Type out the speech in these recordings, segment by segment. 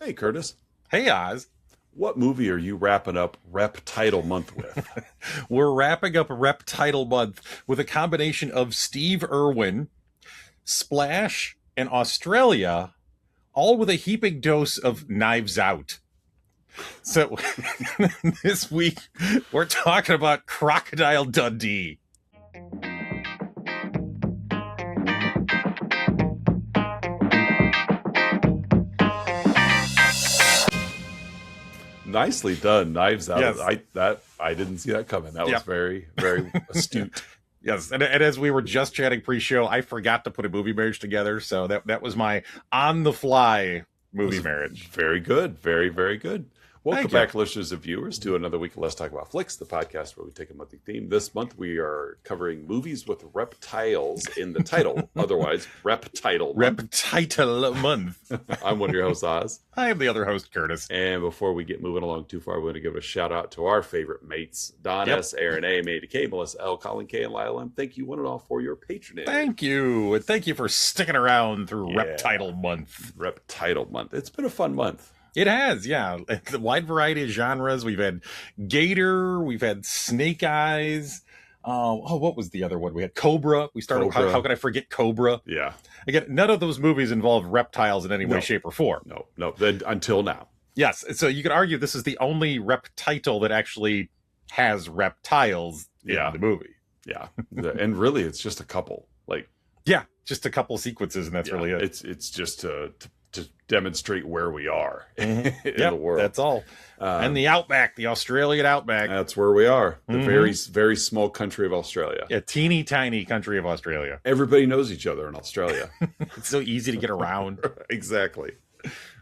Hey, Curtis. Hey Oz, What movie are you wrapping up Rep Title Month with? we're wrapping up Rep Title Month with a combination of Steve Irwin, Splash, and Australia, all with a heaping dose of Knives Out. So this week we're talking about Crocodile Dundee. Nicely done. Knives Out. Yes. I didn't see that coming. That was Yeah. very, very astute. Yes, and as we were just chatting pre-show, I forgot to put a movie marriage together, so that was my on-the-fly movie marriage. Very good. Very, very good. Welcome Thank you. back, listeners and viewers, to another week of Let's Talk About Flicks, the podcast where we take a monthly theme. This month we are covering movies with reptiles in the title, otherwise Rep Title Month. Rep Title Month. I'm one of your hosts, Oz. I am the other host, Curtis. And before we get moving along too far, we want to give a shout out to our favorite mates, Don Yep. S., Aaron A., Mady K., Melissa L., Colin K., and Lyle M. Thank you one and all for your patronage. Thank you. And thank you for sticking around through Yeah. Rep Title Month. Rep Title Month. It's been a fun month. It has, yeah. It's a wide variety of genres. We've had Gator, we've had Snake Eyes. What was the other one? We had Cobra. We started, Cobra. how could I forget Cobra? Yeah. Again, none of those movies involve reptiles in any way, No. shape, or form. No. Then, until now. Yes, so you could argue this is the only rep title that actually has reptiles Yeah. in the movie. Yeah. And really, it's just a couple. Like, Yeah, just a couple sequences, and that's yeah, really it. It's just to demonstrate where we are in Yep, the world. that's all. And the Outback, the Australian Outback. That's where we are. The Mhm. very, very small country of Australia. A teeny tiny country of Australia. Everybody knows each other in Australia. It's so easy to get around. Exactly.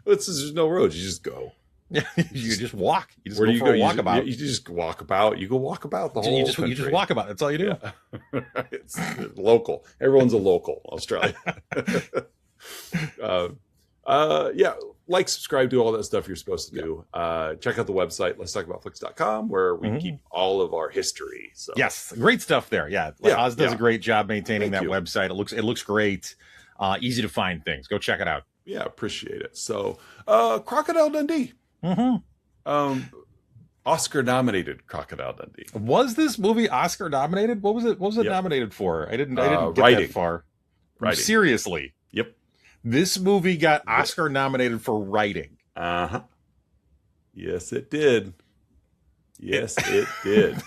There's no roads. You just go. You just walk. You just Where go do you for go? a walkabout. You just walk about. You go walk about the whole You just country. walk about. That's all you do. Yeah. It's local. Everyone's a local, Australia. Yeah. Like, subscribe, do all that stuff you're supposed to do. Check out the website, let's talk about flicks.com, where we Mhm. keep all of our history. So Yes, great stuff there. Yeah, Yeah, Oz does yeah. a great job maintaining Thank that you. website. It looks great. Easy to find things. Go check it out. yeah, appreciate it. So Crocodile Dundee. Mm-hmm. Oscar nominated Crocodile Dundee. Was this movie Oscar nominated? What was it? What was it Yep. nominated for? I didn't get Writing. that far. Writing. Seriously, Yep. this movie got Oscar nominated for writing. Uh-huh. Yes, it did. Yes, it did.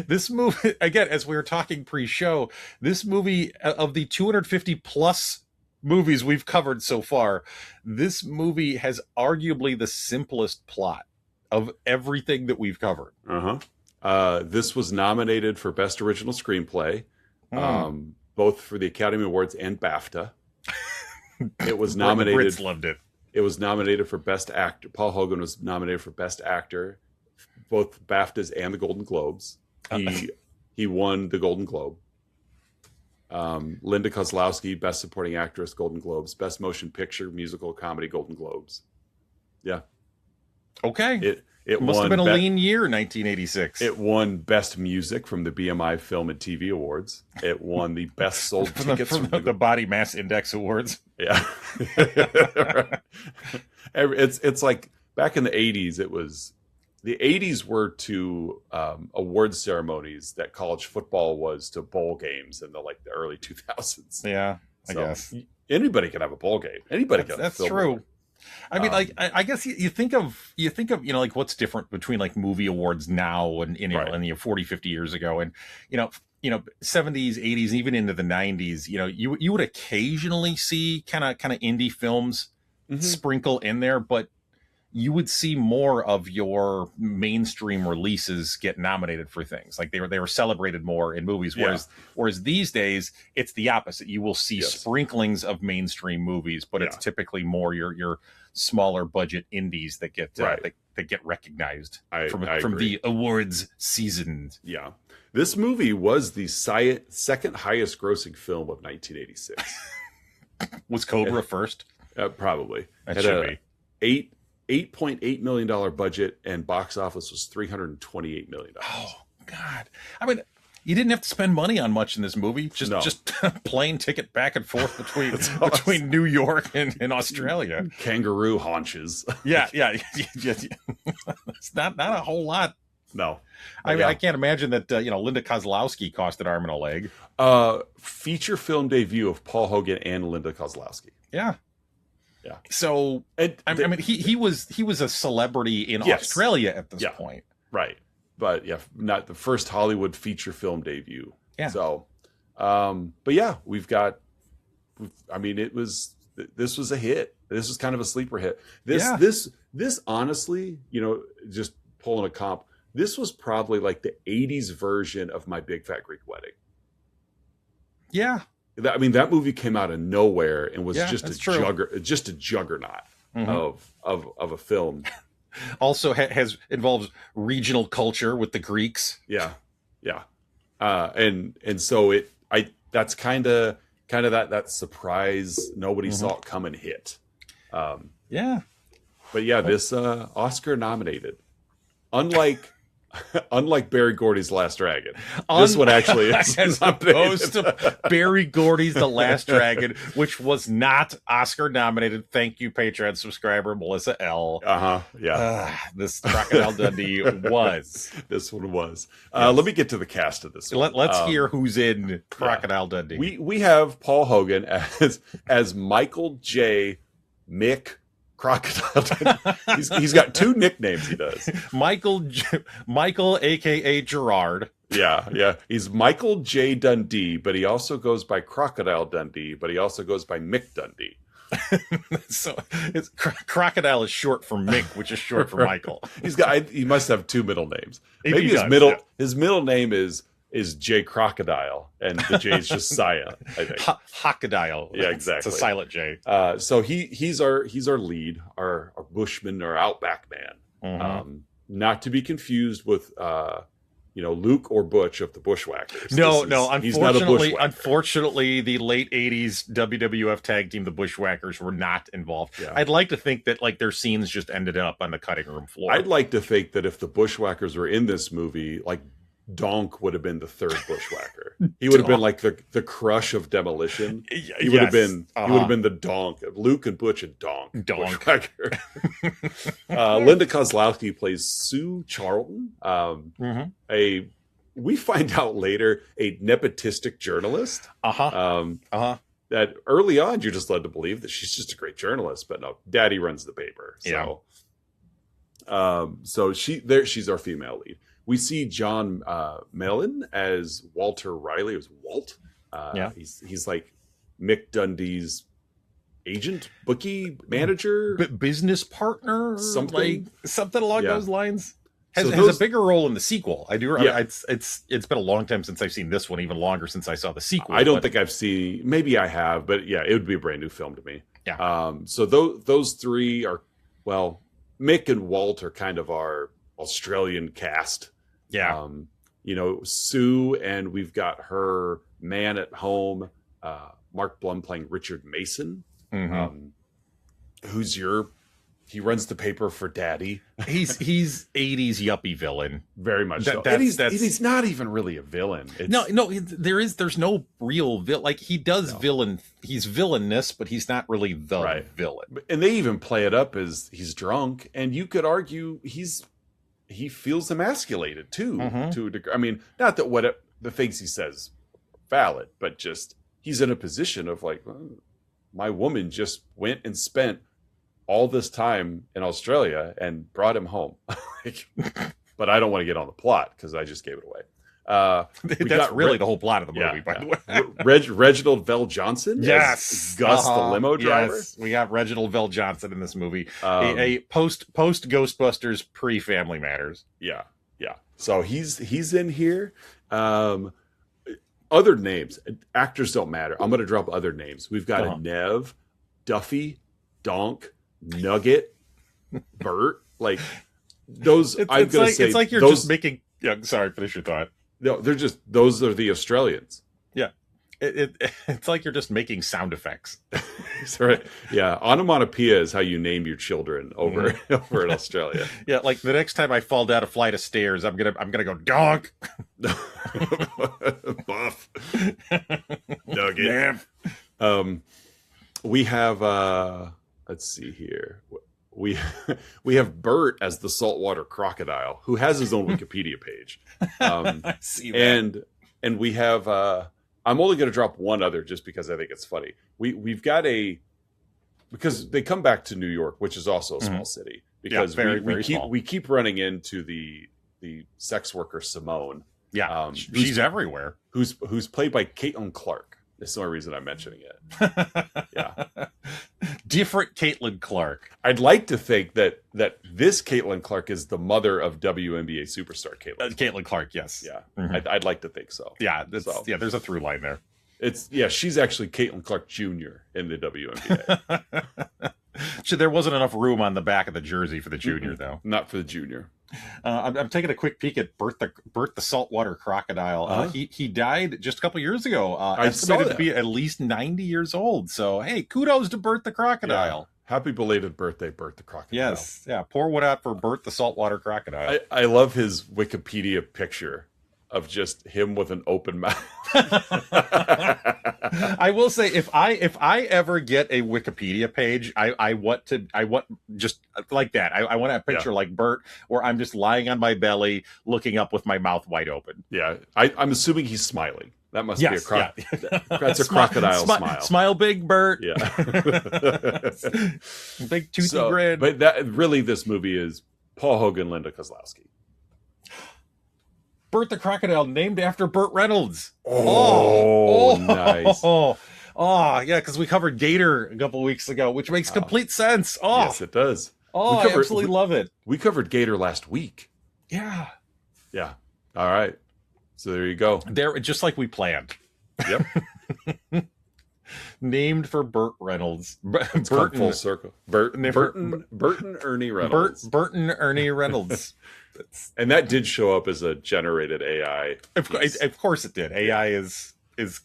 This movie, again, as we were talking pre-show, this movie, of the 250 plus movies we've covered so far, this movie has arguably the simplest plot of everything that we've covered. This was nominated for Best Original Screenplay, both for the Academy Awards and BAFTA. It was The nominated. Brits loved it. It was nominated for Best Actor. Paul Hogan was nominated for Best Actor, both BAFTAs and the Golden Globes. He won the Golden Globe. Linda Kozlowski, Best Supporting Actress, Golden Globes. Best Motion Picture, Musical, Comedy, Golden Globes. Yeah, Okay. it Must won have been a be- lean year, 1986. It won Best Music from the BMI Film and TV Awards. It won the Best Sold Tickets from from the Body Mass Index Awards. Yeah. It's like back in the 80s, the 80s were to award ceremonies that college football was to bowl games in the early 2000s. Yeah, I So, guess. Anybody can have a bowl game. Anybody can have a That's film true. award. I mean, I guess you think of, like what's different between like movie awards now and Right. 40, 50 years ago. And, 70s, 80s, even into the 90s, you would occasionally see kind of indie films Mhm. sprinkle in there, but you would see more of your mainstream releases get nominated for things. Like they were celebrated more in movies. Yeah. Whereas these days it's the opposite. You will see Yes. sprinklings of mainstream movies, but it's Yeah. typically more your smaller budget indies that get Right. that get recognized I from agree. the awards season. Yeah. This movie was the second highest grossing film of 1986. Was Cobra first? Probably. That Had should a $8.8 million budget, and box office was $328 million. Oh God! I mean, You didn't have to spend money on much in this movie. No. Just plane ticket back and forth between That's between New York and Australia. Kangaroo haunches. Yeah. It's not a whole lot. No. I mean, I can't imagine that Linda Kozlowski cost an arm and a leg. Feature film debut of Paul Hogan and Linda Kozlowski. Yeah. Yeah. So I mean, he was a celebrity in Australia at this point. Right. But yeah, not the first Hollywood feature film debut. Yeah. So, but yeah, this was a hit. This was kind of a sleeper hit. This honestly, just pulling a comp, this was probably like the 80s version of My Big Fat Greek Wedding. Yeah. I mean, that movie came out of nowhere and was just a juggernaut of a film. Also involves regional culture with the Greeks. Yeah. And so that's kind of that surprise nobody saw it coming hit. But yeah, this Oscar nominated, unlike Barry Gordy's Last Dragon, this one actually is as opposed to Barry Gordy's The Last Dragon, which was not Oscar nominated. Thank you, Patreon subscriber Melissa L. Yeah. This Crocodile Dundee was. This one was. Let me get to the cast of this one. Let's hear who's in Crocodile Dundee. We have Paul Hogan as Michael J. Mick Crocodile. He's got two nicknames. He does. Michael, aka Gerard. Yeah. He's Michael J. Dundee, but he also goes by Crocodile Dundee, but he also goes by Mick Dundee. So it's Crocodile is short for Mick, which is short for Michael. He must have two middle names. Maybe his middle name is J Crocodile, and the J is just Saya, I think. Hockodile. Yeah, exactly. It's a silent J. So he's our lead, our bushman, our outback man. Not to be confused with Luke or Butch of the Bushwhackers. No. He's not a bushwhacker. Unfortunately, the late '80s WWF tag team, the Bushwhackers, were not involved. Yeah. I'd like to think that their scenes just ended up on the cutting room floor. I'd like to think that if the Bushwhackers were in this movie, like Donk would have been the third Bushwhacker. He would have been like the Crush of Demolition. He would have been the Donk. Luke and Butch and Donk. Bushwhacker. Linda Kozlowski plays Sue Charlton. We find out later a nepotistic journalist. That early on you're just led to believe that she's just a great journalist, but no, Daddy runs the paper. So she's our female lead. We see John Mellon as Walter Riley, as Walt. He's like Mick Dundee's agent, bookie, manager, business partner, something along those lines. Has a bigger role in the sequel. I do. Yeah. It's been a long time since I've seen this one. Even longer since I saw the sequel. I don't think I've seen. Maybe I have, but yeah, it would be a brand new film to me. Yeah. So those three are, well, Mick and Walt are kind of our Australian cast. Yeah. Sue, and we've got her man at home, Mark Blum playing Richard Mason, he runs the paper for Daddy. He's 80s yuppie villain. Very much so. And he's not even really a villain. There's no real villain. Like, he does villain. He's villainous, but he's not really the villain. And they even play it up as he's drunk, and you could argue he feels emasculated too, to a degree. I mean, not that the things he says valid, but just he's in a position of like, my woman just went and spent all this time in Australia and brought him home. But I don't want to get on the plot because I just gave it away. That's really the whole plot of the movie, by the way. Reginald Vell Johnson, yes, Gus the limo driver. Yes, we got Reginald Vell Johnson in this movie. A post Ghostbusters, pre Family Matters. Yeah. So he's in here. Other names, actors don't matter. I'm going to drop other names. We've got a Nev, Duffy, Donk, Nugget, Bert. Like those. It's like you're just making. Yeah, sorry. Finish your thought. No, those are the Australians. Yeah. It's like you're just making sound effects. Right. Yeah, onomatopoeia is how you name your children over over in Australia. Yeah, like the next time I fall down a flight of stairs, I'm gonna go donk. Buff. Nugget. We have let's see here. We have Bert as the saltwater crocodile, who has his own Wikipedia page. I see that. And we have I'm only going to drop one other just because I think it's funny. We've got because they come back to New York, which is also a small city, because we keep running into the sex worker Simone. Yeah, she's everywhere. Who's played by Caitlin Clark. That's the only reason I'm mentioning it. Yeah, different Caitlin Clark. I'd like to think that this Caitlin Clark is the mother of WNBA superstar Caitlin Clark. Yes. Yeah, I'd like to think so. Yeah, there's a through line there. She's actually Caitlin Clark Jr. in the WNBA. There wasn't enough room on the back of the jersey for the junior, though. Not for the junior. I'm taking a quick peek at Bert the saltwater crocodile. He died just a couple years ago. Estimated to be at least 90 years old. So, hey, kudos to Bert the crocodile. Yeah. Happy belated birthday, Bert the crocodile. Yes. Yeah. Pour one out for Bert the saltwater crocodile. I love his Wikipedia picture of just him with an open mouth. I will say, if I ever get a Wikipedia page, I want just like that. I want a picture like Bert, where I'm just lying on my belly, looking up with my mouth wide open. Yeah, I'm assuming he's smiling. That must be that's a crocodile smile. Smile big, Bert. Yeah, big toothy grin. But this movie is Paul Hogan, Linda Kozlowski. Bert the crocodile, named after Burt Reynolds. Nice. Yeah, because we covered Gator a couple weeks ago, which makes complete sense. Yes, it does. I absolutely love it. We covered Gator last week. Yeah. All right. So there you go. There, just like we planned. Yep. Named for Burt Reynolds. It's come full circle. Burton Ernie Reynolds. Burton Ernie Reynolds. And that did show up as a generated AI. Of course it did. AI is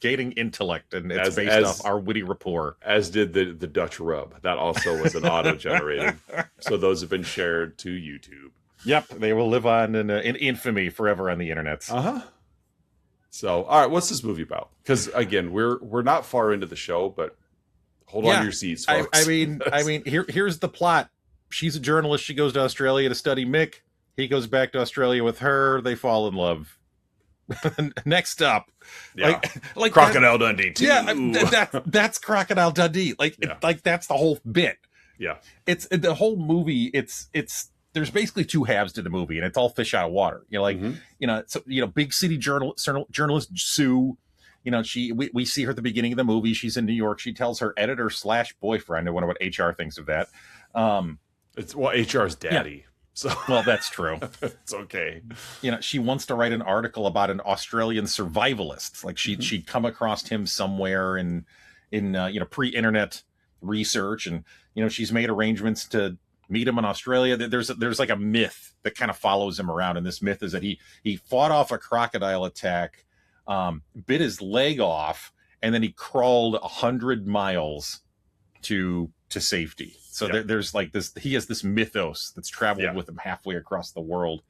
gaining intellect, and it's based off our witty rapport. As did the Dutch rub. That also was an auto-generated. So those have been shared to YouTube. Yep, they will live on in infamy forever on the internet. So, all right, what's this movie about? Because again, we're not far into the show, but hold on to your seats, folks. I mean, here's the plot. She's a journalist. She goes to Australia to study Mick. He goes back to Australia with her. They fall in love. Next up, like Crocodile Dundee too. Yeah, that's Crocodile Dundee. Like that's the whole bit. Yeah, it's the whole movie. It's there's basically two halves to the movie, and it's all fish out of water. Big city journalist Sue. We see her at the beginning of the movie. She's in New York. She tells her editor / boyfriend. I wonder what HR thinks of that. It's HR's daddy. Yeah. So, well, that's true. It's okay. She wants to write an article about an Australian survivalist. Like she'd come across him somewhere in pre-internet research, and she's made arrangements to meet him in Australia. There's like a myth that kind of follows him around, and this myth is that he fought off a crocodile attack, bit his leg off, and then he crawled 100 miles to safety. So there's like this, he has this mythos that's traveled with him halfway across the world.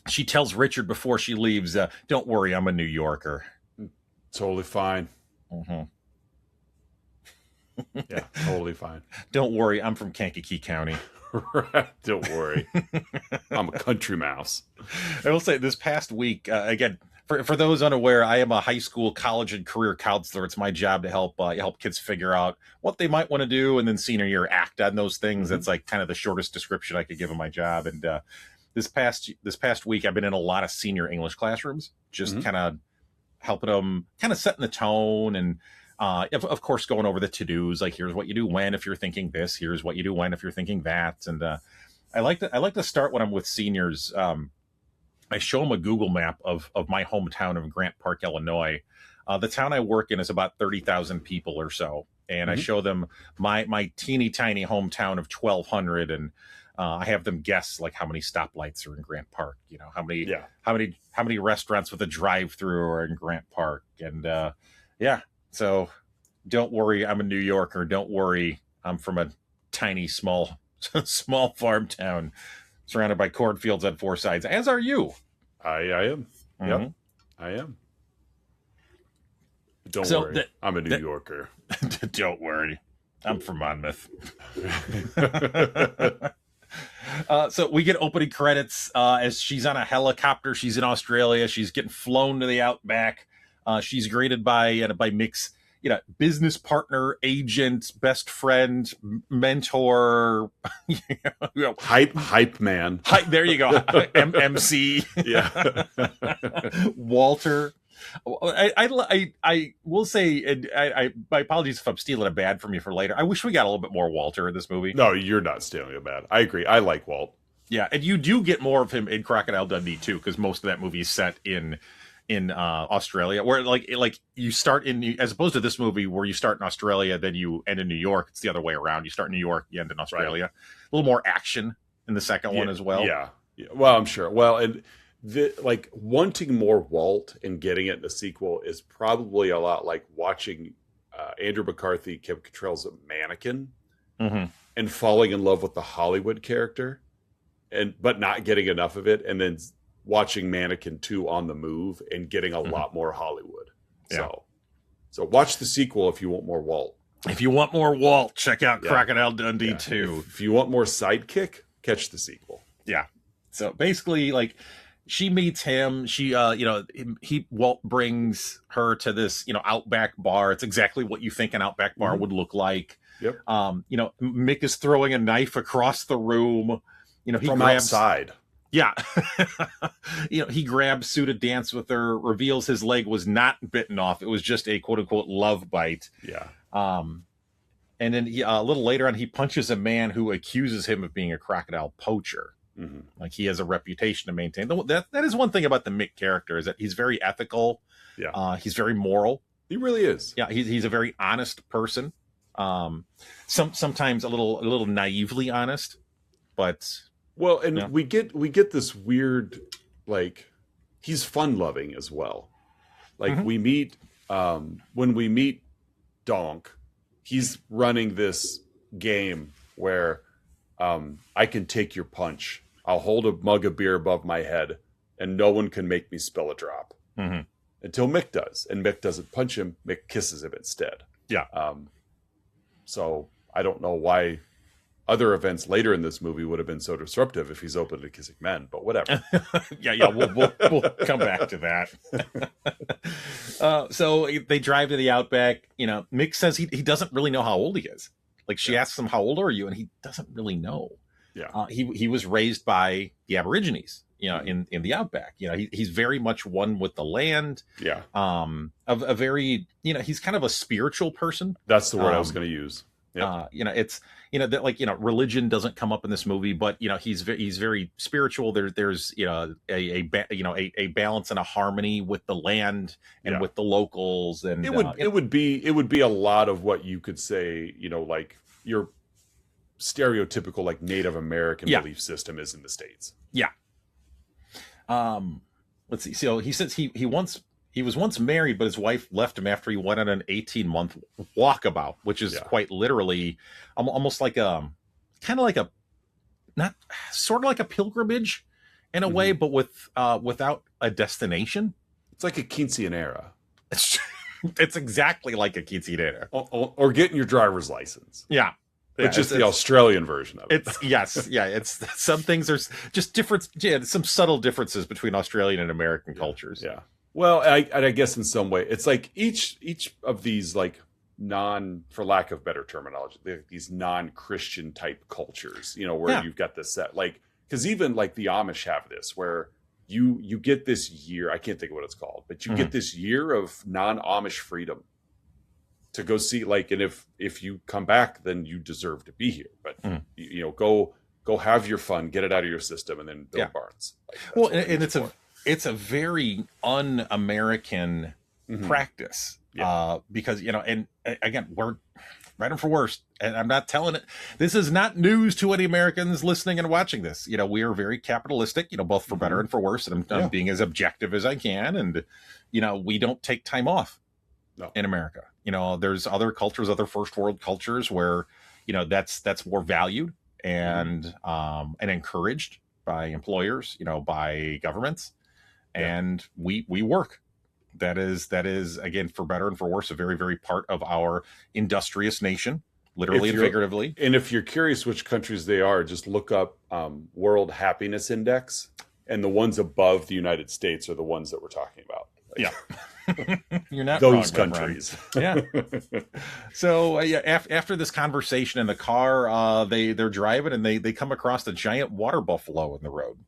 She tells Richard before she leaves, don't worry, I'm a New Yorker. Totally fine. Mm-hmm. Yeah, totally fine. Don't worry, I'm from Kankakee County. Right. Don't worry. I'm a country mouse. I will say this past week, again, for those unaware, I am a high school, college, and career counselor. It's my job to help kids figure out what they might want to do, and then senior year act on those things. That's like kind of the shortest description I could give of my job. And this past week, I've been in a lot of senior English classrooms, just kind of helping them, kind of setting the tone, and of course going over the to-dos, like here's what you do when if you're thinking this, here's what you do when if you're thinking that. And I like to start when I'm with seniors. I show them a Google map of my hometown of Grant Park, Illinois. The town I work in is about 30,000 people or so. and I show them my teeny tiny hometown of 1,200, and I have them guess like how many stoplights are in Grant Park. You know, how many restaurants with a drive-through are in Grant Park, and so don't worry, I'm a New Yorker. Don't worry, I'm from a tiny, small farm town surrounded by cornfields on four sides, as are you. I am. Yep, I am. Don't worry, I'm a New Yorker. Don't worry, I'm from Monmouth. So we get opening credits as she's on a helicopter. She's in Australia. She's getting flown to the Outback. She's greeted by Mick's, business partner, agent, best friend, mentor, hype man. There you go. MC. Yeah. Walter. I will say, and my apologies if I'm stealing a bad from you for later. I wish we got a little bit more Walter in this movie. No, you're not stealing a bad. I agree. I like Walt. Yeah, and you do get more of him in Crocodile Dundee too, because most of that movie is set in Australia, where like you start as opposed to this movie where you start in Australia, then you end in New York. It's the other way around. You start in New York, you end in Australia. Right. A little more action in the second one as well. Yeah. Well, I'm sure. Well, and wanting more Walt and getting it in a sequel is probably a lot like watching Andrew McCarthy, Kim Cattrall's Mannequin, and falling in love with the Hollywood character, but not getting enough of it, and then watching Mannequin 2 on the move and getting a lot more Hollywood. Yeah. So watch the sequel if you want more Walt. If you want more Walt, check out Crocodile Dundee 2. If you want more sidekick, catch the sequel. Yeah. So basically, like, she meets him. She, Walt brings her to this, Outback bar. It's exactly what you think an Outback bar would look like. Yep. Mick is throwing a knife across the room. He from grabs outside. Yeah. He grabs Sue to dance with her, reveals his leg was not bitten off. It was just a quote unquote love bite. Yeah. And then a little later on, he punches a man who accuses him of being a crocodile poacher. Like, he has a reputation to maintain. That is one thing about the Mick character, is that he's very ethical. Yeah. He's very moral. He really is. Yeah. He's a very honest person. Sometimes a little naively honest, but well, and we get this weird, like, he's fun loving as well. Like, we meet when we meet Donk, he's running this game where I can take your punch. I'll hold a mug of beer above my head, and no one can make me spill a drop. Until Mick does, and Mick doesn't punch him. Mick kisses him instead. Yeah. So I don't know why other events later in this movie would have been so disruptive if he's open to kissing men, but whatever. Yeah, we'll come back to that. So they drive to the Outback. Mick says he doesn't really know how old he is. Like, she asks him, how old are you? And he doesn't really know. Yeah. He was raised by the Aborigines, in the Outback. He's very much one with the land. Yeah. A very, he's kind of a spiritual person. That's the word I was going to use. Yep. It's, religion doesn't come up in this movie, but, he's very spiritual. There's, a balance and a harmony with the land and with the locals. And it would be a lot of what you could say, like your stereotypical, like, Native American belief system is in the States. Yeah. Let's see. So he says he was once married, but his wife left him after he went on an 18-month walkabout, which is quite literally almost like a pilgrimage in a way, but without a destination. It's like a quinceanera. It's exactly like a quinceanera. Or getting your driver's license. Yeah. But just the Australian version of it. It's some things are just different. Yeah, some subtle differences between Australian and American cultures. Yeah. Well, I guess in some way it's like each of these, like, for lack of better terminology, these non-Christian type cultures, where you've got this set, like, because even like the Amish have this where you get this year, I can't think of what it's called, but you get this year of non-Amish freedom to go see, like, and if you come back, then you deserve to be here. But go have your fun, get it out of your system, and then build barns. Like, and it's a very un-American practice. Because, and again, we're right and for worse. And I'm not telling it. This is not news to any Americans listening and watching this. We are very capitalistic, both for better and for worse. And I'm being as objective as I can. And, we don't take time off in America. There's other cultures, other first world cultures where, that's more valued and encouraged by employers, by governments. And we work. That is again, for better and for worse, a very, very part of our industrious nation, literally and figuratively. And if you're curious which countries they are, just look up World Happiness Index, and the ones above the United States are the ones that we're talking about. You're not those wrong, countries. So after this conversation in the car, they're driving and they come across a giant water buffalo in the road.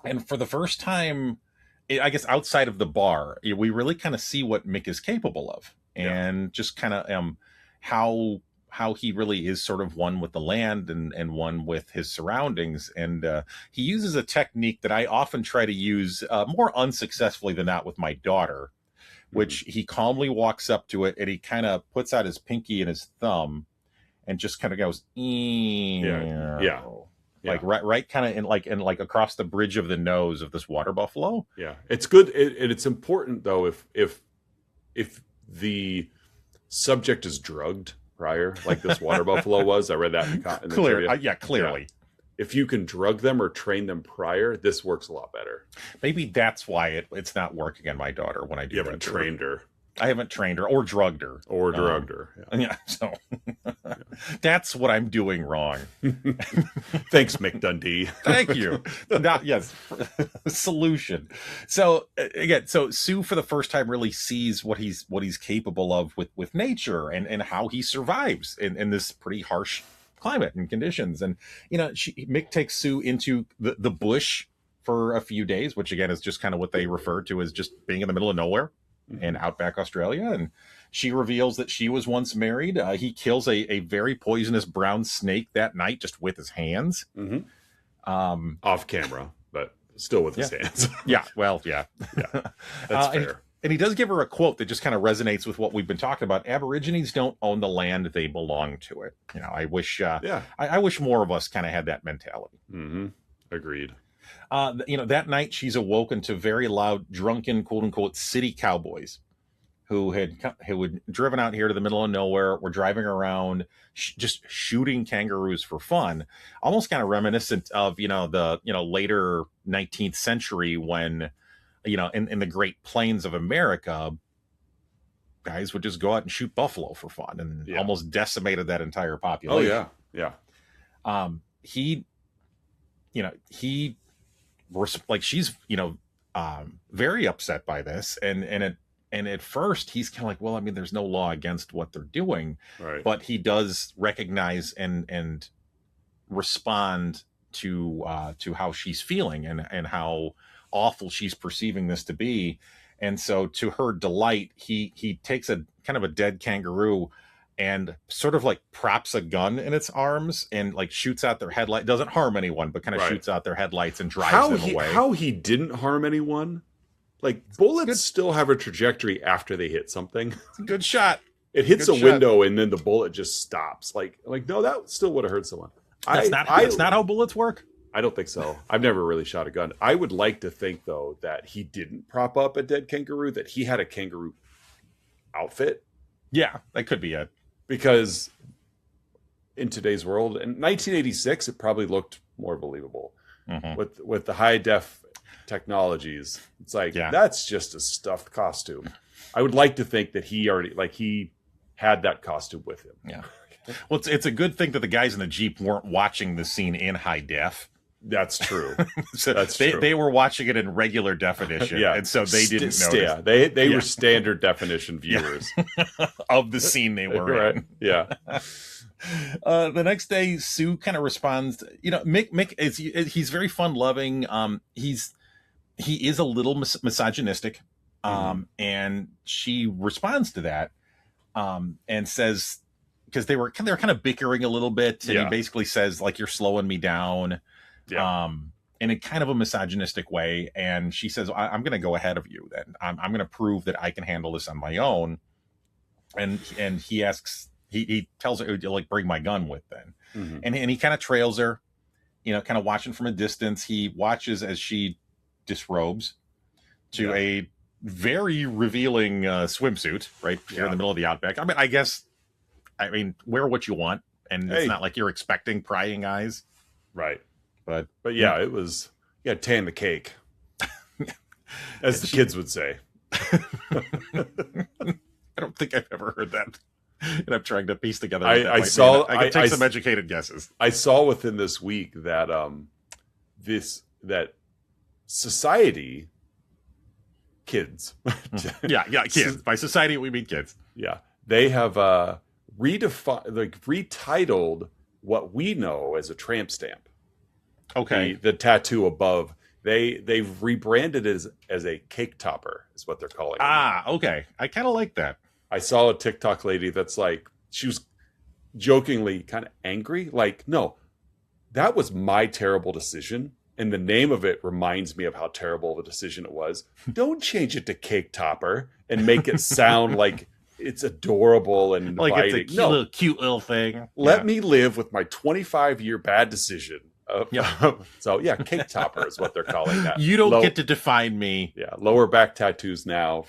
And for the first time, I guess outside of the bar, we really kind of see what Mick is capable of, and just kind of how he really is sort of one with the land and one with his surroundings. And he uses a technique that I often try to use more unsuccessfully than not with my daughter, which he calmly walks up to it and he kind of puts out his pinky and his thumb and just kind of goes, like right kind of in like across the bridge of the nose of this water buffalo. It's good. It's important though if the subject is drugged prior, like this water buffalo was. I read that in the trivia. Clearly. If you can drug them or train them prior, this works a lot better. Maybe that's why it's not working on my daughter when I do. You haven't trained her. I haven't trained her or drugged her. So that's what I'm doing wrong. Thanks, Mick Dundee. Thank you. Solution. So again, Sue for the first time really sees what he's capable of with nature and how he survives in this pretty harsh climate and conditions. And Mick takes Sue into the bush for a few days, which again is just kind of what they refer to as just being in the middle of nowhere in Outback Australia. And she reveals that she was once married. He kills a very poisonous brown snake that night just with his hands. Off camera, but still with his hands. That's fair. And he does give her a quote that just kind of resonates with what we've been talking about. Aborigines don't own the land, they belong to it. I wish I wish more of us kind of had that mentality. Agreed. That night she's awoken to very loud, drunken, quote unquote, city cowboys who had driven out here to the middle of nowhere, were driving around, just shooting kangaroos for fun, almost kind of reminiscent of, the, later 19th century when, in the Great Plains of America, guys would just go out and shoot buffalo for fun and almost decimated that entire population. He she's very upset by this, and at first he's kind of like, well, I mean, there's no law against what they're doing, right? But he does recognize and respond to how she's feeling and how awful she's perceiving this to be. And so to her delight, he takes a kind of a dead kangaroo and sort of like props a gun in its arms and like shoots out their headlight. Doesn't harm anyone, but kind of shoots out their headlights and drives them away. How he didn't harm anyone? Like, bullets still have a trajectory after they hit something. It's a good shot. It hits a window and then the bullet just stops. Like no, that still would have hurt someone. That's not how bullets work. I don't think so. I've never really shot a gun. I would like to think, though, that he didn't prop up a dead kangaroo, that he had a kangaroo outfit. Yeah, that could be it. Because in today's world, in 1986, it probably looked more believable. With the high def technologies. It's like, that's just a stuffed costume. I would like to think that he had that costume with him. Yeah. Well, it's a good thing that the guys in the Jeep weren't watching the scene in high def. That's true. They were watching it in regular definition, and so they didn't notice. Yeah, they were standard definition viewers of the scene they were in. Yeah. The next day, Sue kind of responds. Mick he's very fun loving. He is a little misogynistic, and she responds to that, and says, because they were kind of bickering a little bit, and he basically says, like, you're slowing me down. Yeah. in a kind of a misogynistic way. And she says, I'm going to go ahead of you then. I'm going to prove that I can handle this on my own. And he asks, he tells her to like bring my gun with then. Mhm. And he kind of trails her, you know, kind of watching from a distance. He watches as she disrobes to a very revealing swimsuit right here in the middle of the Outback. I mean, wear what you want. And it's not like you're expecting prying eyes. Right. But yeah, it was, tan the cake, as the kids would say. I don't think I've ever heard that. And I'm trying to piece together. I can take some educated guesses. I saw within this week that that society kids. Kids. By society we mean kids. Yeah. They have retitled what we know as a tramp stamp. Okay. The tattoo above. They've rebranded it as a cake topper, is what they're calling it. Okay. I kind of like that. I saw a TikTok lady that's like, she was jokingly kind of angry. Like, no, that was my terrible decision. And the name of it reminds me of how terrible of a decision it was. Don't change it to cake topper and make it sound like it's adorable and inviting. Like it's a cute little thing. Let me live with my 25-year bad decision. So cake topper is what they're calling that. You don't get to define me. Yeah, lower back tattoos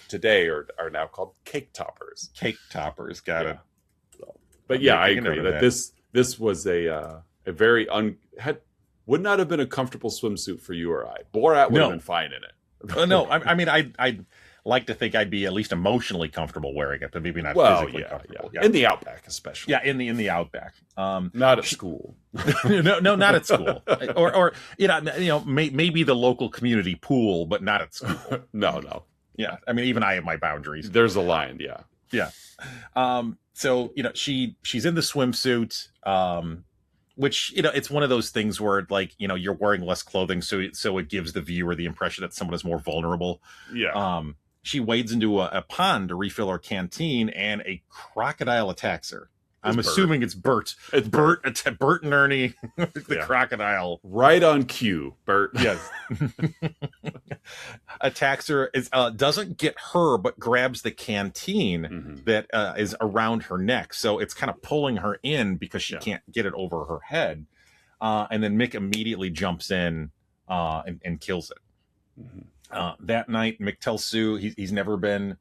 today are now called cake toppers. Cake toppers, got it. So, but I agree that this was a very would not have been a comfortable swimsuit for you or I. Borat would have been fine in it. No, I mean I'd like to think I'd be at least emotionally comfortable wearing it, but maybe not physically comfortable. Yeah. In the Outback, especially. Yeah, in the Outback. Not at school. no, not at school. or maybe the local community pool, but not at school. No. Yeah, I mean, even I have my boundaries. There's a line. Yeah. Yeah. So she's in the swimsuit. Which, it's one of those things where, like, you're wearing less clothing, so it gives the viewer the impression that someone is more vulnerable. Yeah. She wades into a pond to refill her canteen, and a crocodile attacks her. I'm assuming it's Bert. It's Bert and Ernie, the crocodile. Right on cue, Bert. Yes. Attacks her, doesn't get her, but grabs the canteen that is around her neck. So it's kind of pulling her in because she can't get it over her head. And then Mick immediately jumps in and kills it. That night, Mick tells Sue he's never been,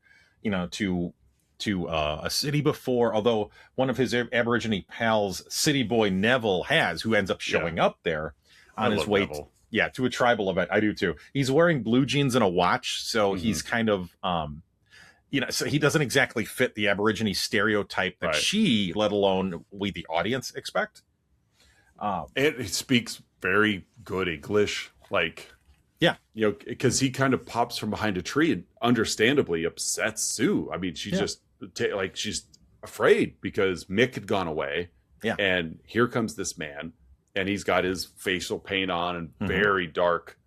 to a city before, although one of his Aborigine pals, City Boy Neville, who ends up showing up there on his way to a tribal event. I do too. He's wearing blue jeans and a watch, so he's kind of so he doesn't exactly fit the Aborigine stereotype that she, let alone we the audience, expect. And he speaks very good English, because he kind of pops from behind a tree and understandably upsets Sue. I mean, she just she's afraid because Mick had gone away, and here comes this man, and he's got his facial paint on and very dark,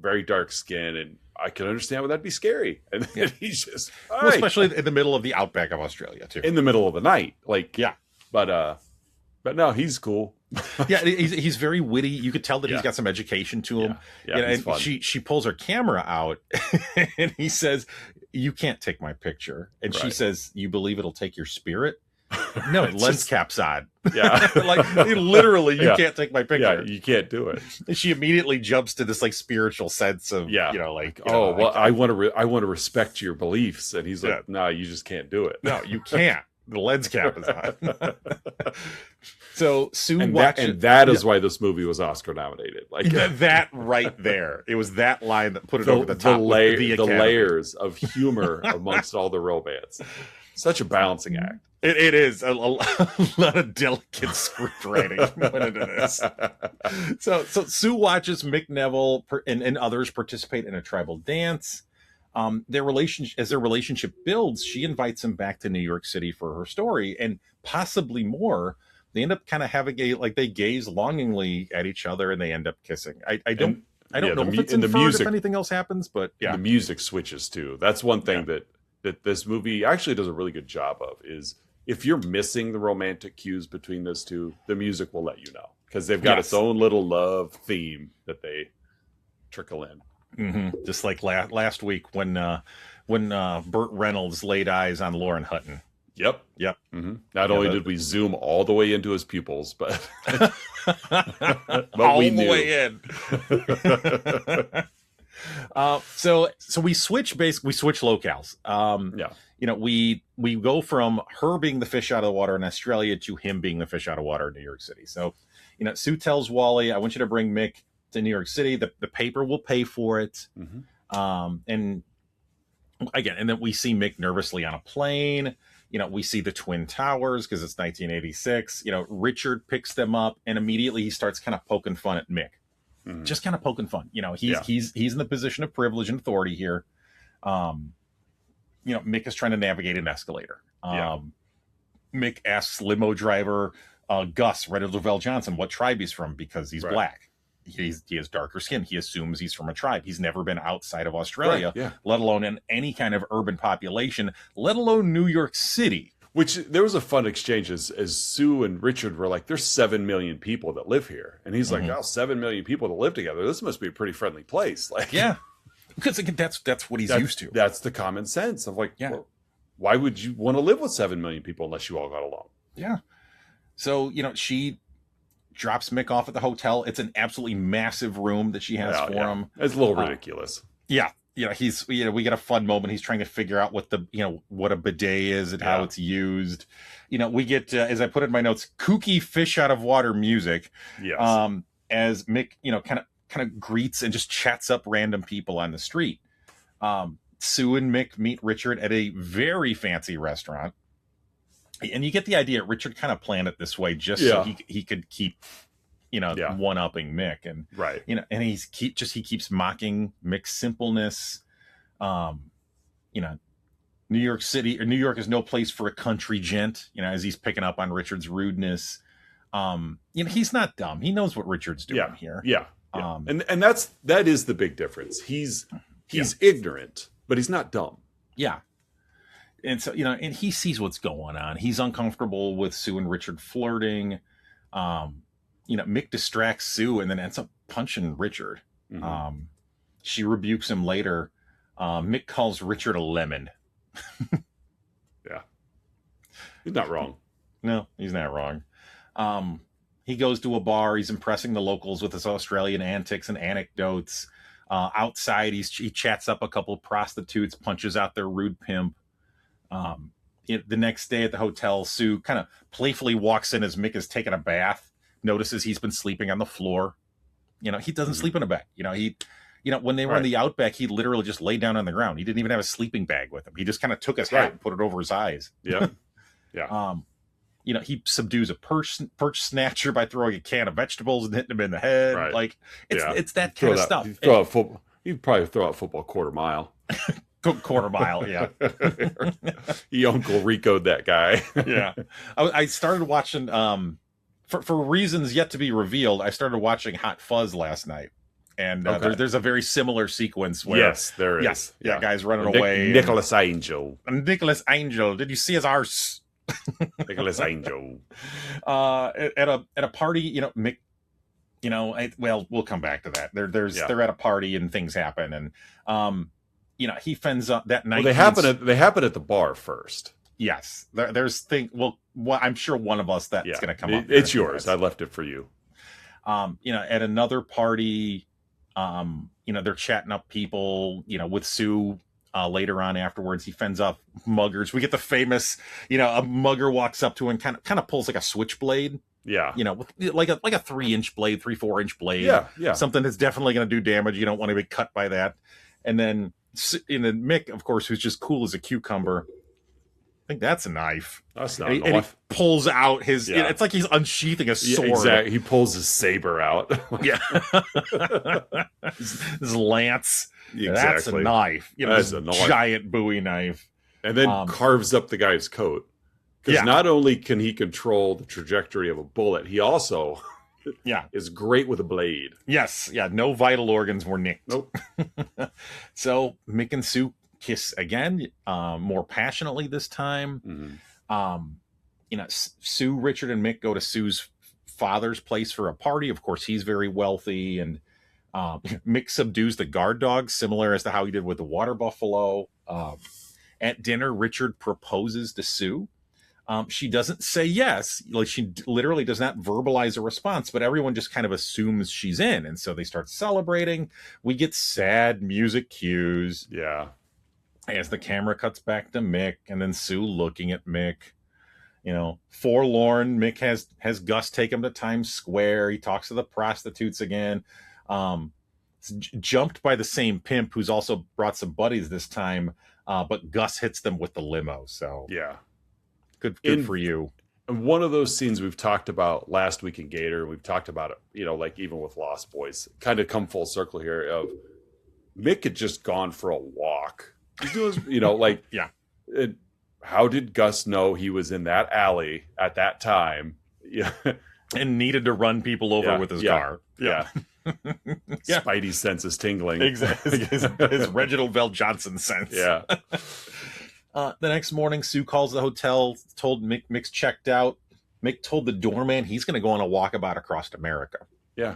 very dark skin, and I can understand why that'd be scary. And then he's just, especially in the middle of the Outback of Australia too, in the middle of the night, but no, he's cool. He's very witty. You could tell that he's got some education to him. And fun. She pulls her camera out, and he says, "You can't take my picture." And she says, "You believe it'll take your spirit?" No, lens cap's on. Yeah, literally, you can't take my picture. Yeah, you can't do it. And she immediately jumps to this spiritual sense of, I want to respect your beliefs, and he's like, "No, you just can't do it. No, you can't." The lens cap is on. So Sue watches, and that is why this movie was Oscar nominated. That right there, it was that line that put it over the top. The layers of humor amongst all the romance. Such a balancing act. It is a lot of delicate script writing went into this. So Sue watches Mick Neville and others participate in a tribal dance. As their relationship builds, she invites him back to New York City for her story, and possibly more. They end up kind of having they gaze longingly at each other, and they end up kissing. I don't know if it's inferred if anything else happens, but the music switches too. That's one thing that this movie actually does a really good job of, is if you're missing the romantic cues between those two, the music will let you know. because they've got its own little love theme that they trickle in. Mm-hmm. Just like last week when Burt Reynolds laid eyes on Lauren Hutton. Yep. Mm-hmm. Not only did we zoom all the way into his pupils, but all we knew. The way in. So we switch locales. We go from her being the fish out of the water in Australia to him being the fish out of water in New York City. So, Sue tells Wally, I want you to bring Mick to New York City. The paper will pay for it. Mm-hmm. And then we see Mick nervously on a plane. We see the Twin Towers because it's 1986. Richard picks them up and immediately he starts kind of poking fun at Mick. Mm-hmm. Just kind of poking fun. He's in the position of privilege and authority here. Mick is trying to navigate an escalator. Mick asks limo driver Gus Lavelle Johnson what tribe he's from because he's black. He has darker skin. He assumes he's from a tribe. He's never been outside of Australia, let alone in any kind of urban population, let alone New York City. Which there was a fun exchange as Sue and Richard were like, there's 7 million people that live here. And he's like, 7 million people that live together. This must be a pretty friendly place. Like, yeah. Because that's what he's used to. That's the common sense of like, well, why would you want to live with 7 million people unless you all got along? Yeah. So, she drops Mick off at the hotel. It's an absolutely massive room that she has for him. It's a little ridiculous. Yeah. He's, we get a fun moment. He's trying to figure out what what a bidet is and how it's used. We get, as I put in my notes, kooky fish out of water music. Yes. As Mick, kind of greets and just chats up random people on the street. Sue and Mick meet Richard at a very fancy restaurant. And you get the idea, Richard kind of planned it this way just so he could keep, one-upping Mick. And, and he keeps mocking Mick's simpleness. New York City, or New York is no place for a country gent, as he's picking up on Richard's rudeness. He's not dumb. He knows what Richard's doing here. Yeah. And that is the big difference. He's ignorant, but he's not dumb. Yeah. And so, and he sees what's going on. He's uncomfortable with Sue and Richard flirting. Mick distracts Sue and then ends up punching Richard. Mm-hmm. She rebukes him later. Mick calls Richard a lemon. Yeah. He's not wrong. No, he's not wrong. He goes to a bar. He's impressing the locals with his Australian antics and anecdotes. Outside, he chats up a couple of prostitutes, punches out their rude pimp. The next day at the hotel, Sue kind of playfully walks in as Mick is taking a bath, notices he's been sleeping on the floor. He doesn't sleep in a bed. When they were in the Outback, he literally just laid down on the ground. He didn't even have a sleeping bag with him. He just kind of took his hat and put it over his eyes. Yeah. Yeah. He subdues a perch snatcher by throwing a can of vegetables and hitting him in the head. Right. Like it's that kind of stuff. You'd probably throw out football quarter mile. Quarter mile, yeah. He Uncle Rico'd that guy. Yeah. I started watching, for reasons yet to be revealed, I started watching Hot Fuzz last night. And there's a very similar sequence where... Yes, there is. Yes, yeah, guy's running away. Nicholas Angel. Nicholas Angel. Did you see his arse? Nicholas Angel. At a party, Mick... we'll come back to that. They're at a party and things happen. And... he fends up that night. Well, they happen at the bar first. Yes, there's thing. Well, I'm sure one of us that's going to come up. It's yours. I left it for you. At another party, they're chatting up people. With Sue. Later on afterwards, he fends up muggers. We get the famous. A mugger walks up to him, kind of pulls like a switchblade. Yeah. With like a 3-inch blade, 4-inch blade. Yeah. Something that's definitely going to do damage. You don't want to be cut by that. And then Mick, of course, who's just cool as a cucumber. I think that's a knife. That's not a knife. And he pulls out his... Yeah. It's like he's unsheathing a sword. Exactly. He pulls his saber out. Yeah. his lance. Exactly. That's a knife. That's a knife. Giant Bowie knife. And then carves up the guy's coat. Because not only can he control the trajectory of a bullet, he also... is great with a blade. Yes. Yeah. No vital organs were nicked. Nope. So Mick and Sue kiss again, more passionately this time. Mm-hmm. Sue, Richard, and Mick go to Sue's father's place for a party. Of course, he's very wealthy, and Mick subdues the guard dog, similar as to how he did with the water buffalo. At dinner, Richard proposes to Sue. She doesn't say yes. Like, she literally does not verbalize a response, but everyone just kind of assumes she's in. And so they start celebrating. We get sad music cues. Yeah. As the camera cuts back to Mick, and then Sue looking at Mick. You know, forlorn, Mick has Gus take him to Times Square. He talks to the prostitutes again. Jumped by the same pimp who's also brought some buddies this time, but Gus hits them with the limo. So yeah. Good for you. And one of those scenes we've talked about last week in Gator, we've talked about it, you know, like even with Lost Boys, kind of come full circle here of Mick had just gone for a walk. You know, like, yeah. How did Gus know he was in that alley at that time? Yeah. And needed to run people over with his car. Yeah. Spidey sense is tingling. Exactly. His Reginald Vell Johnson sense. Yeah. The next morning, Sue calls the hotel, told Mick's checked out. Mick told the doorman he's going to go on a walkabout across America. Yeah.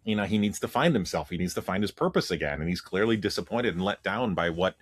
You know, he needs to find himself. He needs to find his purpose again. And he's clearly disappointed and let down by what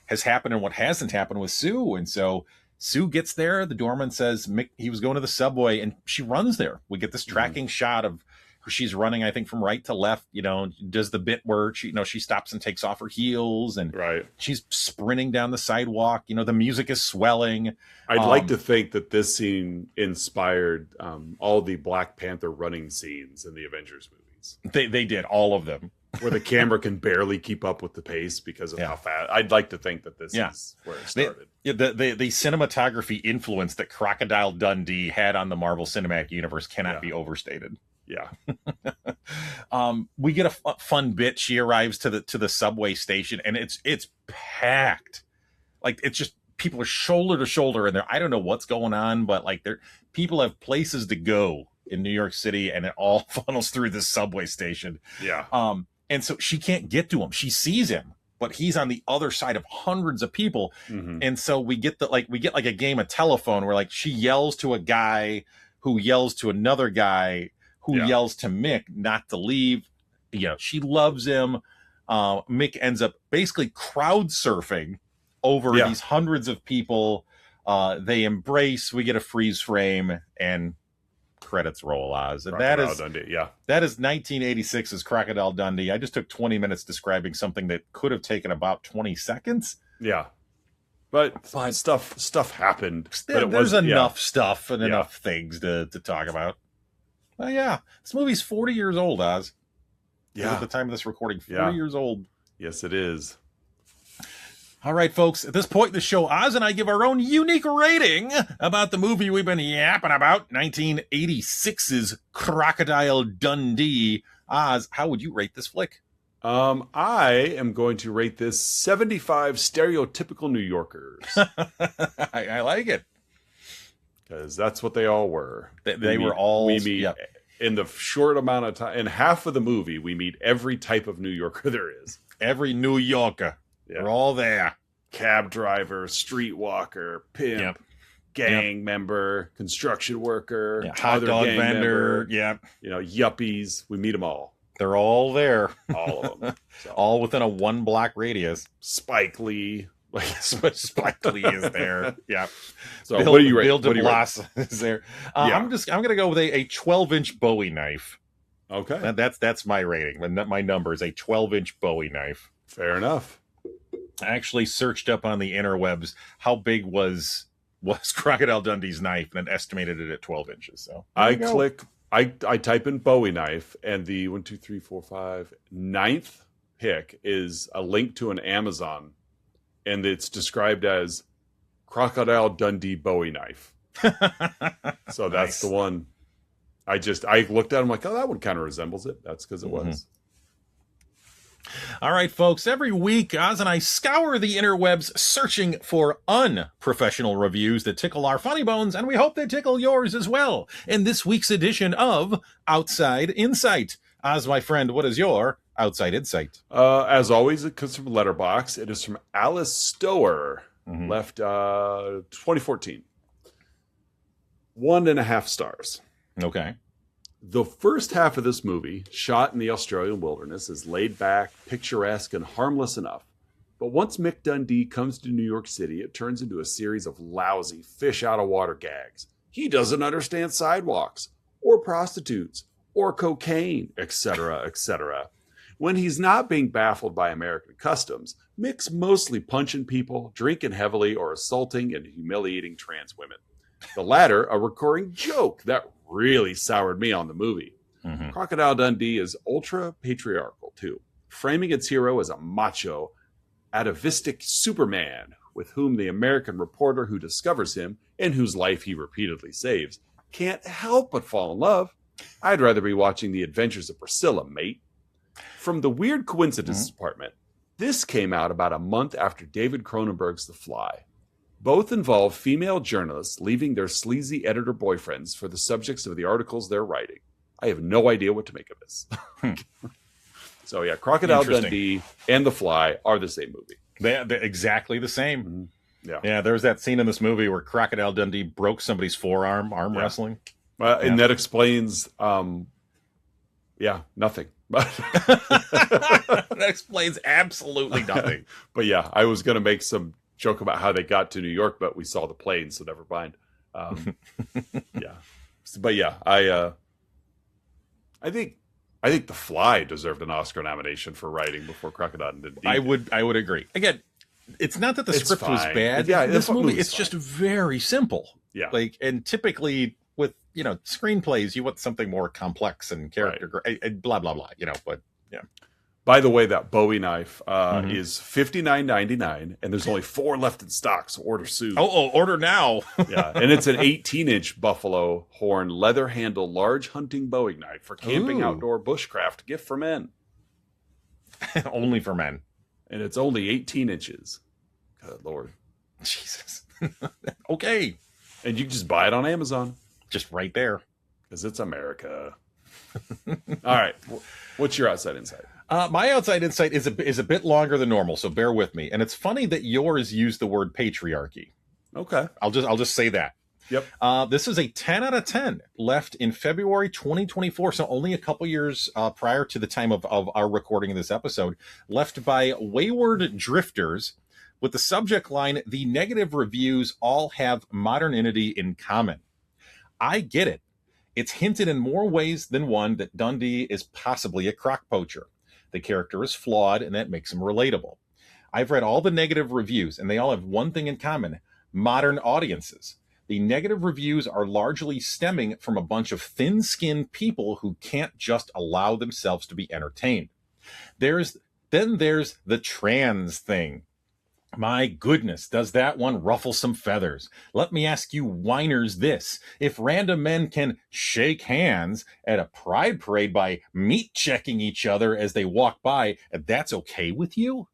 has happened and what hasn't happened with Sue. And so Sue gets there. The doorman says Mick, he was going to the subway, and she runs there. We get this tracking shot of she's running, I think, from right to left, you know, does the bit where she stops and takes off her heels, and she's sprinting down the sidewalk. You know, the music is swelling. I'd like to think that this scene inspired all the Black Panther running scenes in the Avengers movies. They did, all of them. Where the camera can barely keep up with the pace because of how fast. I'd like to think that this is where it started. The cinematography influence that Crocodile Dundee had on the Marvel Cinematic Universe cannot be overstated. Yeah. We get a fun bit. She arrives to the subway station, and it's packed. Like, it's just people are shoulder to shoulder in there. I don't know what's going on, but like, people have places to go in New York City, and it all funnels through this subway station. Yeah. And so she can't get to him. She sees him, but he's on the other side of hundreds of people. Mm-hmm. And so we get like a game of telephone where, like, she yells to a guy who yells to another guy who yells to Mick not to leave. You know, she loves him. Mick ends up basically crowd surfing over these hundreds of people. They embrace. We get a freeze frame, and credits roll, Oz. And that is 1986's Crocodile Dundee. I just took 20 minutes describing something that could have taken about 20 seconds. Yeah. But stuff happened. There's enough stuff and enough things to talk about. Well, yeah. This movie's 40 years old, Oz. Yeah. At the time of this recording, 40 years old. Yes, it is. All right, folks. At this point in the show, Oz and I give our own unique rating about the movie we've been yapping about, 1986's Crocodile Dundee. Oz, how would you rate this flick? I am going to rate this 75 stereotypical New Yorkers. I like it. Because that's what they all were. They were all... We meet in the short amount of time, in half of the movie, we meet every type of New Yorker there is. Every New Yorker. Yeah. They're all there. Cab driver, streetwalker, pimp, gang member, construction worker, hot dog vendor. Yeah. You know, yuppies. We meet them all. They're all there. All of them. So. All within a 1 block radius. Spike Lee. Spike Lee is there. Yeah. So what do you rate? Bill de Blas is there. I'm going to go with a 12-inch Bowie knife. Okay. That's my rating. My number is a 12-inch Bowie knife. Fair enough. I actually searched up on the interwebs how big was Crocodile Dundee's knife, and estimated it at 12 inches. So I type in Bowie knife, and the 1, 2, 3, 4, 5 ninth pick is a link to an Amazon, and it's described as Crocodile Dundee Bowie knife. So that's the one. I looked at it, I'm like, oh, that one kind of resembles it. That's because it was. All right, folks, every week, Oz and I scour the interwebs searching for unprofessional reviews that tickle our funny bones, and we hope they tickle yours as well. In this week's edition of Outside Insight. Oz, my friend, what is your Outside Insight? As always, it comes from Letterboxd. It is from Alice Stower, left 2014. 1.5 stars. Okay. The first half of this movie, shot in the Australian wilderness, is laid back, picturesque, and harmless enough. But once Mick Dundee comes to New York City, it turns into a series of lousy, fish-out-of-water gags. He doesn't understand sidewalks, or prostitutes, or cocaine, etc., etc. When he's not being baffled by American customs, Mick's mostly punching people, drinking heavily, or assaulting and humiliating trans women. The latter, a recurring joke that really soured me on the movie. Mm-hmm. Crocodile Dundee is ultra-patriarchal, too, framing its hero as a macho, atavistic Superman with whom the American reporter who discovers him and whose life he repeatedly saves can't help but fall in love. I'd rather be watching The Adventures of Priscilla, mate. From the Weird Coincidences Department, this came out about a month after David Cronenberg's The Fly. Both involve female journalists leaving their sleazy editor boyfriends for the subjects of the articles they're writing. I have no idea what to make of this. So yeah, Crocodile Dundee and The Fly are the same movie. They're exactly the same. Mm-hmm. Yeah. Yeah, there's that scene in this movie where Crocodile Dundee broke somebody's forearm, wrestling. And that explains, nothing. That explains absolutely nothing. But yeah, I was going to make some joke about how they got to New York, but we saw the plane, so never mind. Yeah. But yeah, I think The Fly deserved an Oscar nomination for writing before Crocodile Dundee. I would agree. Again, it's not that the script was bad. Yeah, this movie, it's just very simple. Yeah. And typically with, screenplays, you want something more complex and character, and blah, blah, blah, but yeah. By the way, that Bowie knife is $59.99, and there's only 4 left in stock, so order soon. Oh, order now. Yeah, and it's an 18-inch buffalo horn, leather-handle, large hunting Bowie knife for camping, outdoor bushcraft, gift for men. Only for men. And it's only 18 inches. Good Lord. Jesus. Okay. And you can just buy it on Amazon. Just right there. Because it's America. All right. What's your outside insight? My outside insight is a bit longer than normal, so bear with me. And it's funny that yours used the word patriarchy. Okay. I'll just say that. Yep. This is a 10 out of 10, left in February 2024, so only a couple years prior to the time of our recording of this episode, left by Wayward Drifters with the subject line, "The negative reviews all have modernity in common." I get it. It's hinted in more ways than one that Dundee is possibly a crock poacher. The character is flawed, and that makes him relatable. I've read all the negative reviews, and they all have one thing in common: modern audiences. The negative reviews are largely stemming from a bunch of thin-skinned people who can't just allow themselves to be entertained. Then there's the trans thing. My goodness, does that one ruffle some feathers? Let me ask you whiners this. If random men can shake hands at a pride parade by meat-checking each other as they walk by, that's okay with you?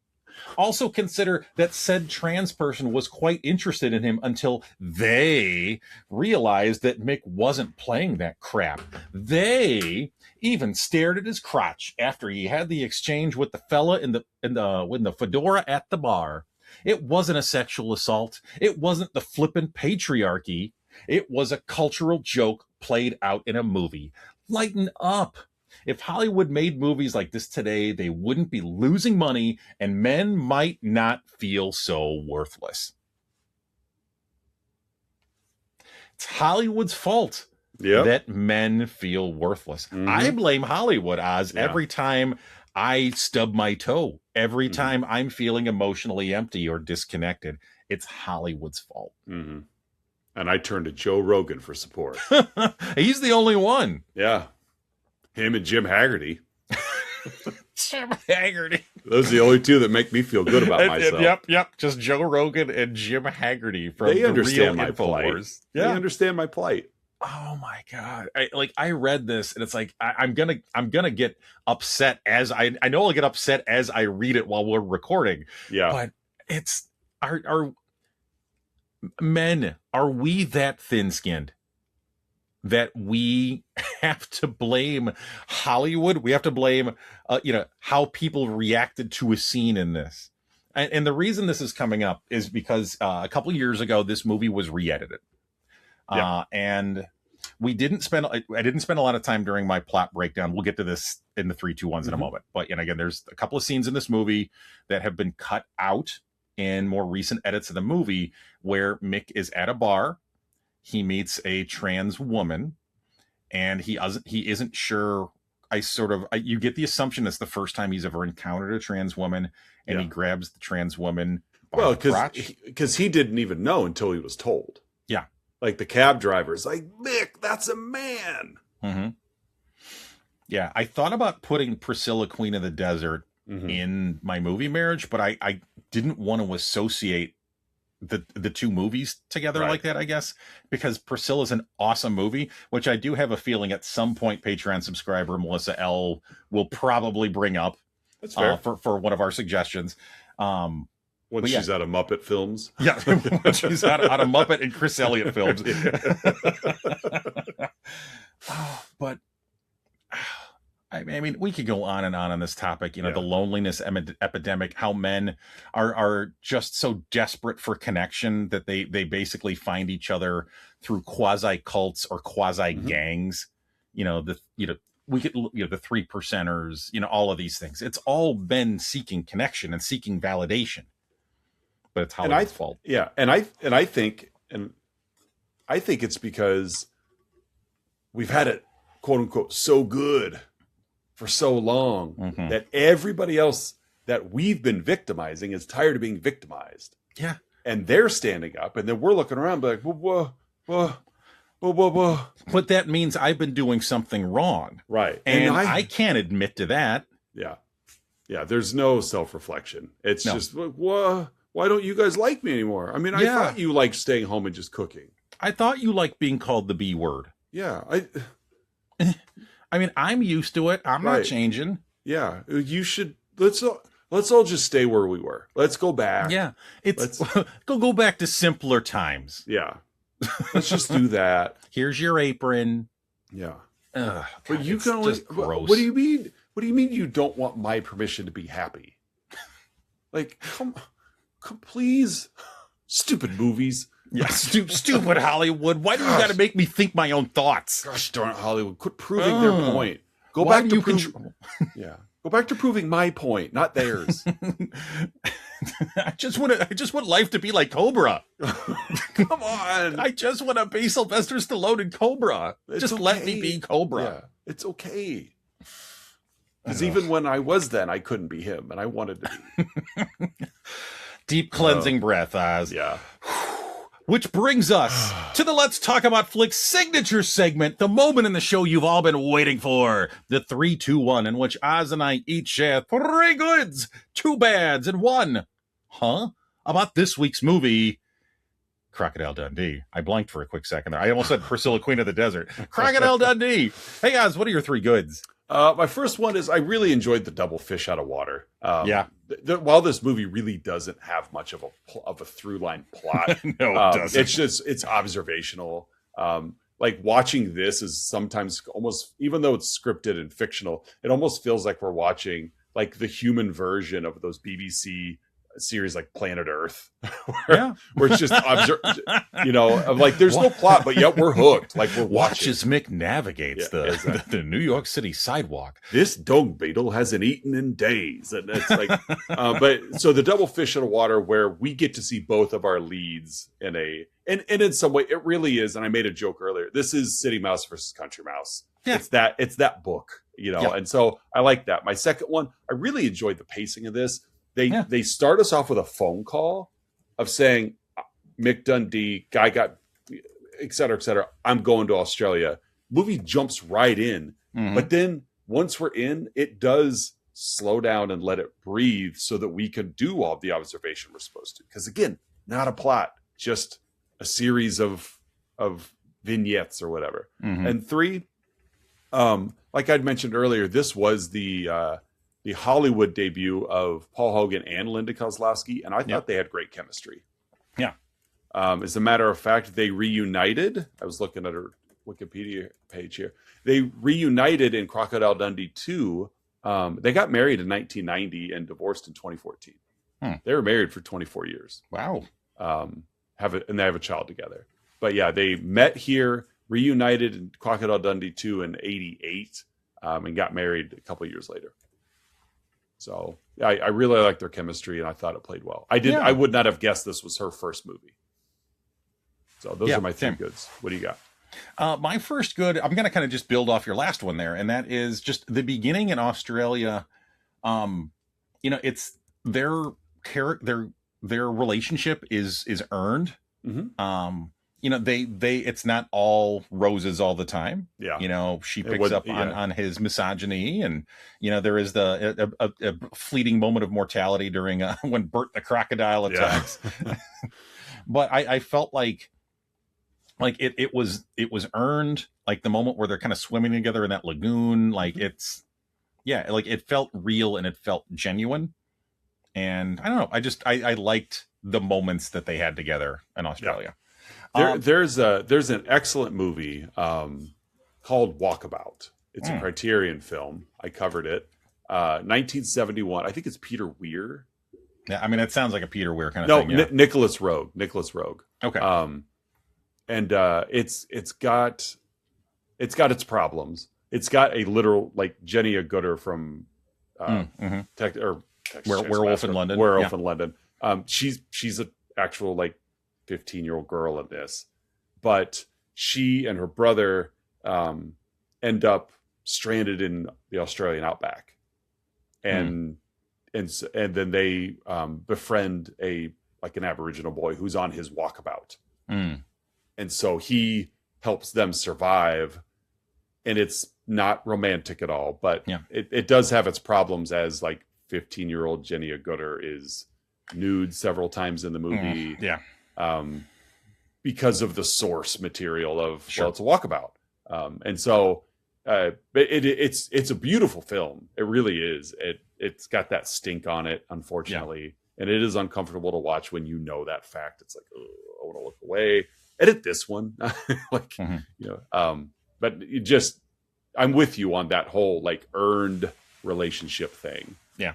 Also consider that said trans person was quite interested in him until they realized that Mick wasn't playing that crap. They even stared at his crotch after he had the exchange with the fella in the fedora at the bar. It wasn't a sexual assault. It wasn't the flippant patriarchy. It was a cultural joke played out in a movie. Lighten up. If Hollywood made movies like this today, they wouldn't be losing money, and men might not feel so worthless. It's Hollywood's fault that men feel worthless. Mm-hmm. I blame Hollywood, Oz, every time I stub my toe, every time I'm feeling emotionally empty or disconnected. It's Hollywood's fault. Mm-hmm. And I turn to Joe Rogan for support. He's the only one. Yeah. Him and Jim Haggerty. Jim Haggerty. Those are the only two that make me feel good about myself. Yep. Just Joe Rogan and Jim Haggerty from They understand the my plight. Wars. Yeah. They understand my plight. Oh my God. I read this and it's like, I'm gonna get upset as I know I'll get upset as I read it while we're recording. Yeah. But it's our men, are we that thin-skinned that we have to blame Hollywood? We have to blame, how people reacted to a scene in this. And the reason this is coming up is because a couple years ago, this movie was re-edited. And I didn't spend a lot of time during my plot breakdown. We'll get to this in the 3, 2, 1s in a moment. But again, there's a couple of scenes in this movie that have been cut out in more recent edits of the movie where Mick is at a bar. He meets a trans woman, and he isn't sure. You get the assumption it's the first time he's ever encountered a trans woman, and he grabs the trans woman by the crotch. Because he didn't even know until he was told. Yeah. Like the cab driver's like, Mick, that's a man. Mm-hmm. Yeah, I thought about putting Priscilla, Queen of the Desert, in my movie marriage, but I didn't want to associate the two movies together like that, I guess, because Priscilla's an awesome movie, which I do have a feeling at some point Patreon subscriber Melissa L will probably bring up. That's fair. For one of our suggestions. When she's out of Muppet films. Yeah, when she's out of Muppet and Chris Elliott films. But I mean, we could go on and on this topic. The loneliness epidemic, how men are just so desperate for connection that they basically find each other through quasi cults or quasi gangs. The 3%ers, all of these things. It's all men seeking connection and seeking validation. But it's Hollywood's fault. Yeah, and I think it's because we've had it, quote unquote, so good for so long that everybody else that we've been victimizing is tired of being victimized. Yeah, and they're standing up, and then we're looking around, like, whoa. But that means I've been doing something wrong, right? And I can't admit to that. Yeah. There's no self-reflection. It's just, whoa. Why don't you guys like me anymore? I mean, I thought you liked staying home and just cooking. I thought you liked being called the B word. Yeah. I mean, I'm used to it. I'm not changing. Yeah. You should, let's all just stay where we were. Let's go back. Yeah. Go back to simpler times. Yeah. Let's just do that. Here's your apron. Yeah. God, but you can only, gross. What do you mean? What do you mean you don't want my permission to be happy? Like, come please. Stupid movies. Yeah, stupid Hollywood. Why do you got to make me think my own thoughts? Gosh darn it, Hollywood. Quit proving their point. Go back to Yeah. Go back to proving my point, not theirs. I just want life to be like Cobra. Come on. I just want to be Sylvester Stallone in Cobra. Let me be Cobra. Yeah, it's okay. Because even when I was then, I couldn't be him, and I wanted to be. Deep cleansing breath, Oz. Yeah. Which brings us to the Let's Talk About Flicks signature segment, the moment in the show you've all been waiting for, the 3, 2, 1, in which Oz and I each share 3 goods, 2 bads, and 1 about this week's movie, Crocodile Dundee. I blanked for a quick second there. I almost said Priscilla, Queen of the Desert. Crocodile Dundee. Hey, Oz, what are your 3 goods? My first one is I really enjoyed the double fish out of water. While this movie really doesn't have much of a through line plot, no, it doesn't. It's observational. Like watching this is sometimes almost, even though it's scripted and fictional, it almost feels like we're watching like the human version of those BBC series like Planet Earth, where it's just like there's no plot, but yet we're hooked. Like we're watching. Watch as Mick navigates the New York City sidewalk. This dung beetle hasn't eaten in days, and it's like, but so the double fish in the water, where we get to see both of our leads and in some way it really is. And I made a joke earlier. This is City Mouse versus Country Mouse. Yeah. It's that book, and so I like that. My second one, I really enjoyed the pacing of this. They start us off with a phone call of saying, Mick Dundee, guy got, et cetera, I'm going to Australia. Movie jumps right in. But then once we're in, it does slow down and let it breathe so that we can do all the observation we're supposed to. Because again, not a plot, just a series of vignettes or whatever. And 3, like I'd mentioned earlier, this was the Hollywood debut of Paul Hogan and Linda Kozlowski, and I thought they had great chemistry. Yeah. As a matter of fact, they reunited. I was looking at her Wikipedia page here. They reunited in Crocodile Dundee 2. They got married in 1990 and divorced in 2014. They were married for 24 years. Wow. And they have a child together. But yeah, they met here. reunited in Crocodile Dundee 2 in '88, and got married a couple years later. So I really liked their chemistry, and I thought it played well. I would not have guessed this was her first movie. So those are my three goods. What do you got? My first good, I'm going to kind of just build off your last one there, and that is just the beginning in Australia. It's their relationship is earned. Mm-hmm. It's not all roses all the time. Yeah. She picks up on his misogyny, and there is a fleeting moment of mortality during when Bert the crocodile attacks. Yeah. But I felt like it was earned, like the moment where they're kind of swimming together in that lagoon. Like it felt real and it felt genuine. And I don't know, I liked the moments that they had together in Australia. Yeah. There's an excellent movie called Walkabout. It's a Criterion film. I covered it. 1971. I think it's Peter Weir. Yeah, I mean, it sounds like a Peter Weir kind of thing. No, Nicholas Roeg. Okay. And it's got its problems. It's got a literal, like, Jenny Agutter from Werewolf in London. Werewolf in London. She's an actual, like, 15-year-old girl in this, but she and her brother end up stranded in the Australian Outback, and then they befriend an Aboriginal boy who's on his walkabout. And so he helps them survive, and it's not romantic at all, but it does have its problems, as like 15-year-old Jenny Agutter is nude several times in the movie. Because of the source material of, it's a walkabout. And so it's a beautiful film. It really is. It's got that stink on it, unfortunately. And it is uncomfortable to watch when you know that fact. It's like, oh, I want to look away. Edit this one. But I'm with you on that whole, like, earned relationship thing. Yeah.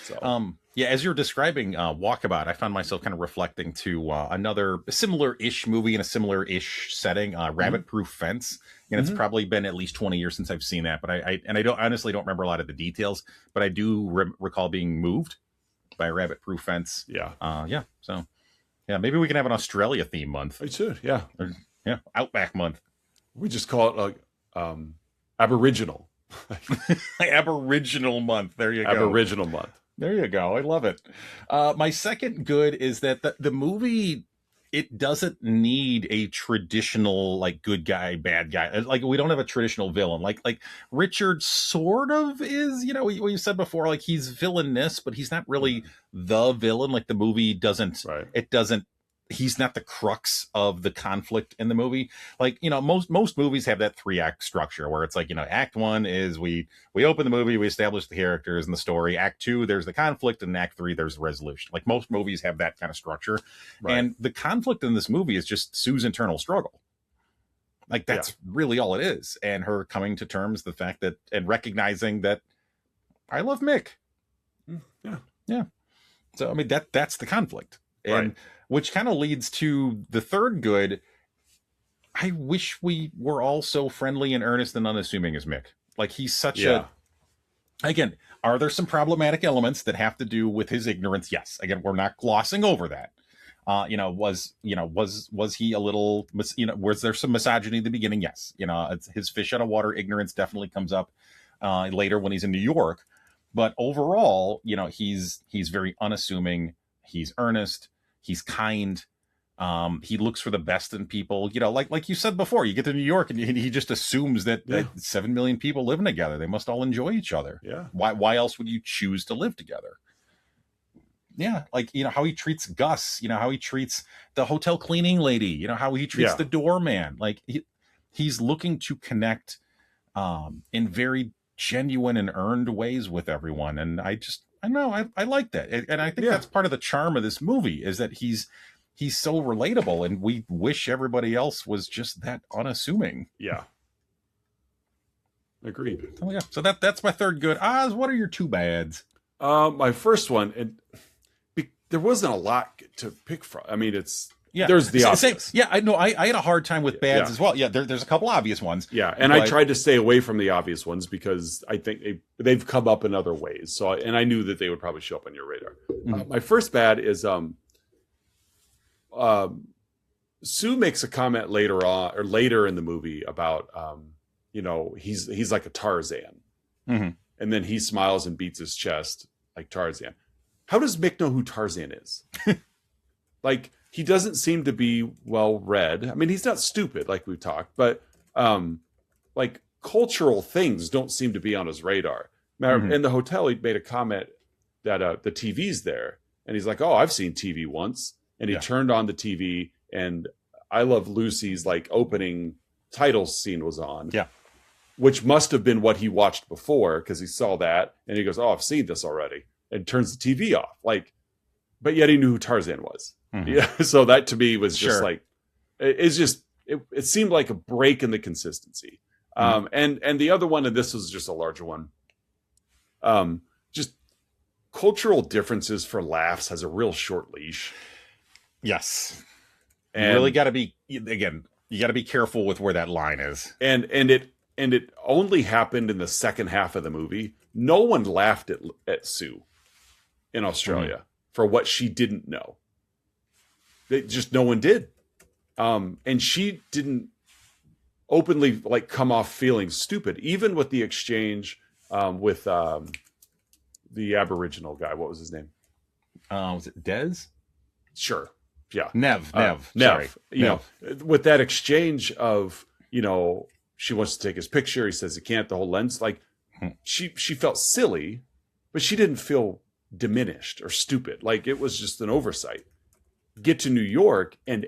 So. As you're describing Walkabout, I found myself kind of reflecting to another similar-ish movie in a similar-ish setting, Rabbit Proof Fence. And it's probably been at least 20 years since I've seen that, but I honestly don't remember a lot of the details, but I do recall being moved by Rabbit Proof Fence. So maybe we can have an Australia theme month. We should, Outback month. We just call it Aboriginal. Aboriginal month. There you go. Aboriginal month. There you go. I love it. My second good is that the movie, it doesn't need a traditional, like, good guy, bad guy. Like, we don't have a traditional villain. Like Richard sort of is, what you said before, like, he's villainous, but he's not really the villain. Like, the movie doesn't, he's not the crux of the conflict in the movie. Like, most movies have that 3-act structure where it's like, act 1 is we open the movie, we establish the characters and the story. Act 2, there's the conflict, and act 3, there's the resolution. Like, most movies have that kind of structure. Right. And the conflict in this movie is just Sue's internal struggle. Like, that's really all it is. And her coming to terms the fact that, and recognizing that I love Mick. Yeah. So, I mean, that's the conflict. And which kind of leads to the third good. I wish we were all so friendly and earnest and unassuming as Mick. Like, he's such again, are there some problematic elements that have to do with his ignorance? Yes. Again, we're not glossing over that. Was he a little, was there some misogyny at the beginning? Yes. It's his fish out of water ignorance definitely comes up later when he's in New York. But overall, he's very unassuming. He's earnest. He's kind. He looks for the best in people. Like you said before, you get to New York and he just assumes that 7 million people living together. They must all enjoy each other. Yeah. Why else would you choose to live together? Yeah. Like, how he treats Gus, how he treats the hotel cleaning lady, how he treats the doorman. Like, he's looking to connect in very genuine and earned ways with everyone. And I like that. And I think that's part of the charm of this movie is that he's so relatable, and we wish everybody else was just that unassuming. Yeah. Agreed. Oh yeah. So that's my third good. Oz, what are your two bads? My first one, there wasn't a lot to pick from. I mean, it's Yeah. There's the obvious. Yeah, I know. I had a hard time with bads as well. Yeah, there's a couple obvious ones. Yeah, and I tried to stay away from the obvious ones because I think they've come up in other ways. So, and I knew that they would probably show up on your radar. My first bad is Sue makes a comment later in the movie about he's like a Tarzan, and then he smiles and beats his chest like Tarzan. How does Mick know who Tarzan is? Like, he doesn't seem to be well read. I mean, he's not stupid like we've talked, but like cultural things don't seem to be on his radar. In the hotel, he made a comment that the TV's there, and he's like, "Oh, I've seen TV once." And he turned on the TV, and I Love Lucy's like opening title scene was on. Yeah. Which must have been what he watched before, because he saw that and he goes, "Oh, I've seen this already," and turns the TV off. Like, but yet he knew who Tarzan was. Yeah. So that to me was just like, it seemed like a break in the consistency. And the other one, and this was just a larger one. Just cultural differences for laughs has a real short leash. Yes. And you really got to be, again, you got to be careful with where that line is. And it only happened in the second half of the movie. No one laughed at Sue in Australia for what she didn't know. No one did. And she didn't openly like come off feeling stupid, even with the exchange with the Aboriginal guy. What was his name? Was it Des? Sure. Yeah. Nev. Sorry. Nev. With that exchange of, she wants to take his picture. He says he can't, the whole lens. Like she felt silly, but she didn't feel diminished or stupid. Like it was just an oversight. Get to New York and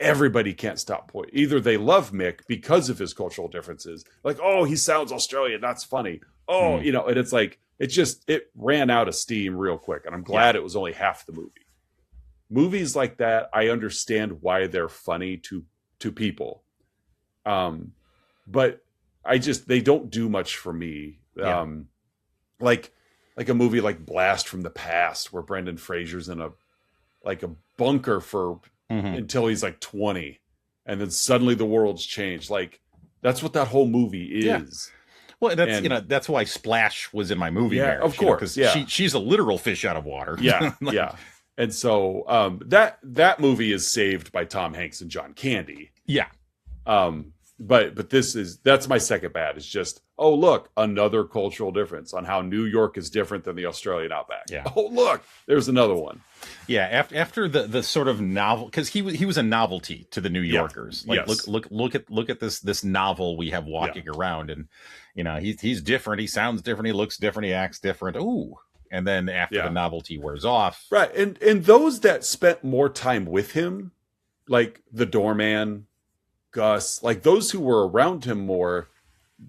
everybody can't stop pointing. Either they love Mick because of his cultural differences. Like, oh, he sounds Australian. That's funny. Oh, and it's like, it ran out of steam real quick. And I'm glad it was only half the movie. Movies like that, I understand why they're funny to people. But they don't do much for me. Like a movie like Blast from the Past, where Brendan Fraser's in a bunker for until he's like 20, and then suddenly the world's changed. Like that's what that whole movie is. Yeah. Well, that's why Splash was in my movie. Yeah, marriage, of course. Because she's a literal fish out of water. Yeah, yeah. And so that movie is saved by Tom Hanks and John Candy. Yeah. But that's my second bad. It's just, oh, look, another cultural difference on how New York is different than the Australian Outback. Yeah. Oh, look, there's another one. Yeah. After the sort of novel, because he was a novelty to the New Yorkers. Like, look at this novel we have walking around, and he's different. He sounds different. He looks different. He acts different. Ooh. And then after the novelty wears off. Right. And those that spent more time with him, like the doorman, Gus, like those who were around him more,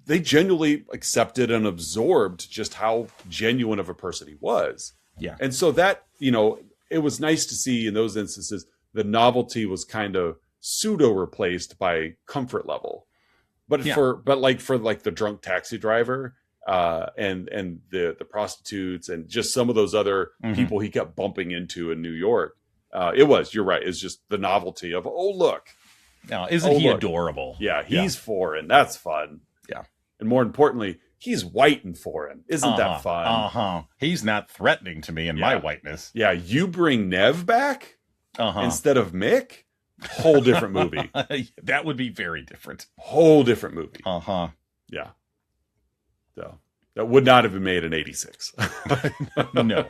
they genuinely accepted and absorbed just how genuine of a person he was. Yeah. And so that, it was nice to see in those instances, the novelty was kind of pseudo replaced by comfort level. But for the drunk taxi driver, and the prostitutes and just some of those other people he kept bumping into in New York, you're right. It's just the novelty of, oh, look. Now, isn't he adorable? Yeah, he's foreign. That's fun. Yeah. And more importantly, he's white and foreign. Isn't that fun? He's not threatening to me in my whiteness. Yeah, you bring Nev back instead of Mick? Whole different movie. That would be very different. Whole different movie. Yeah. So that would not have been made in 86. No.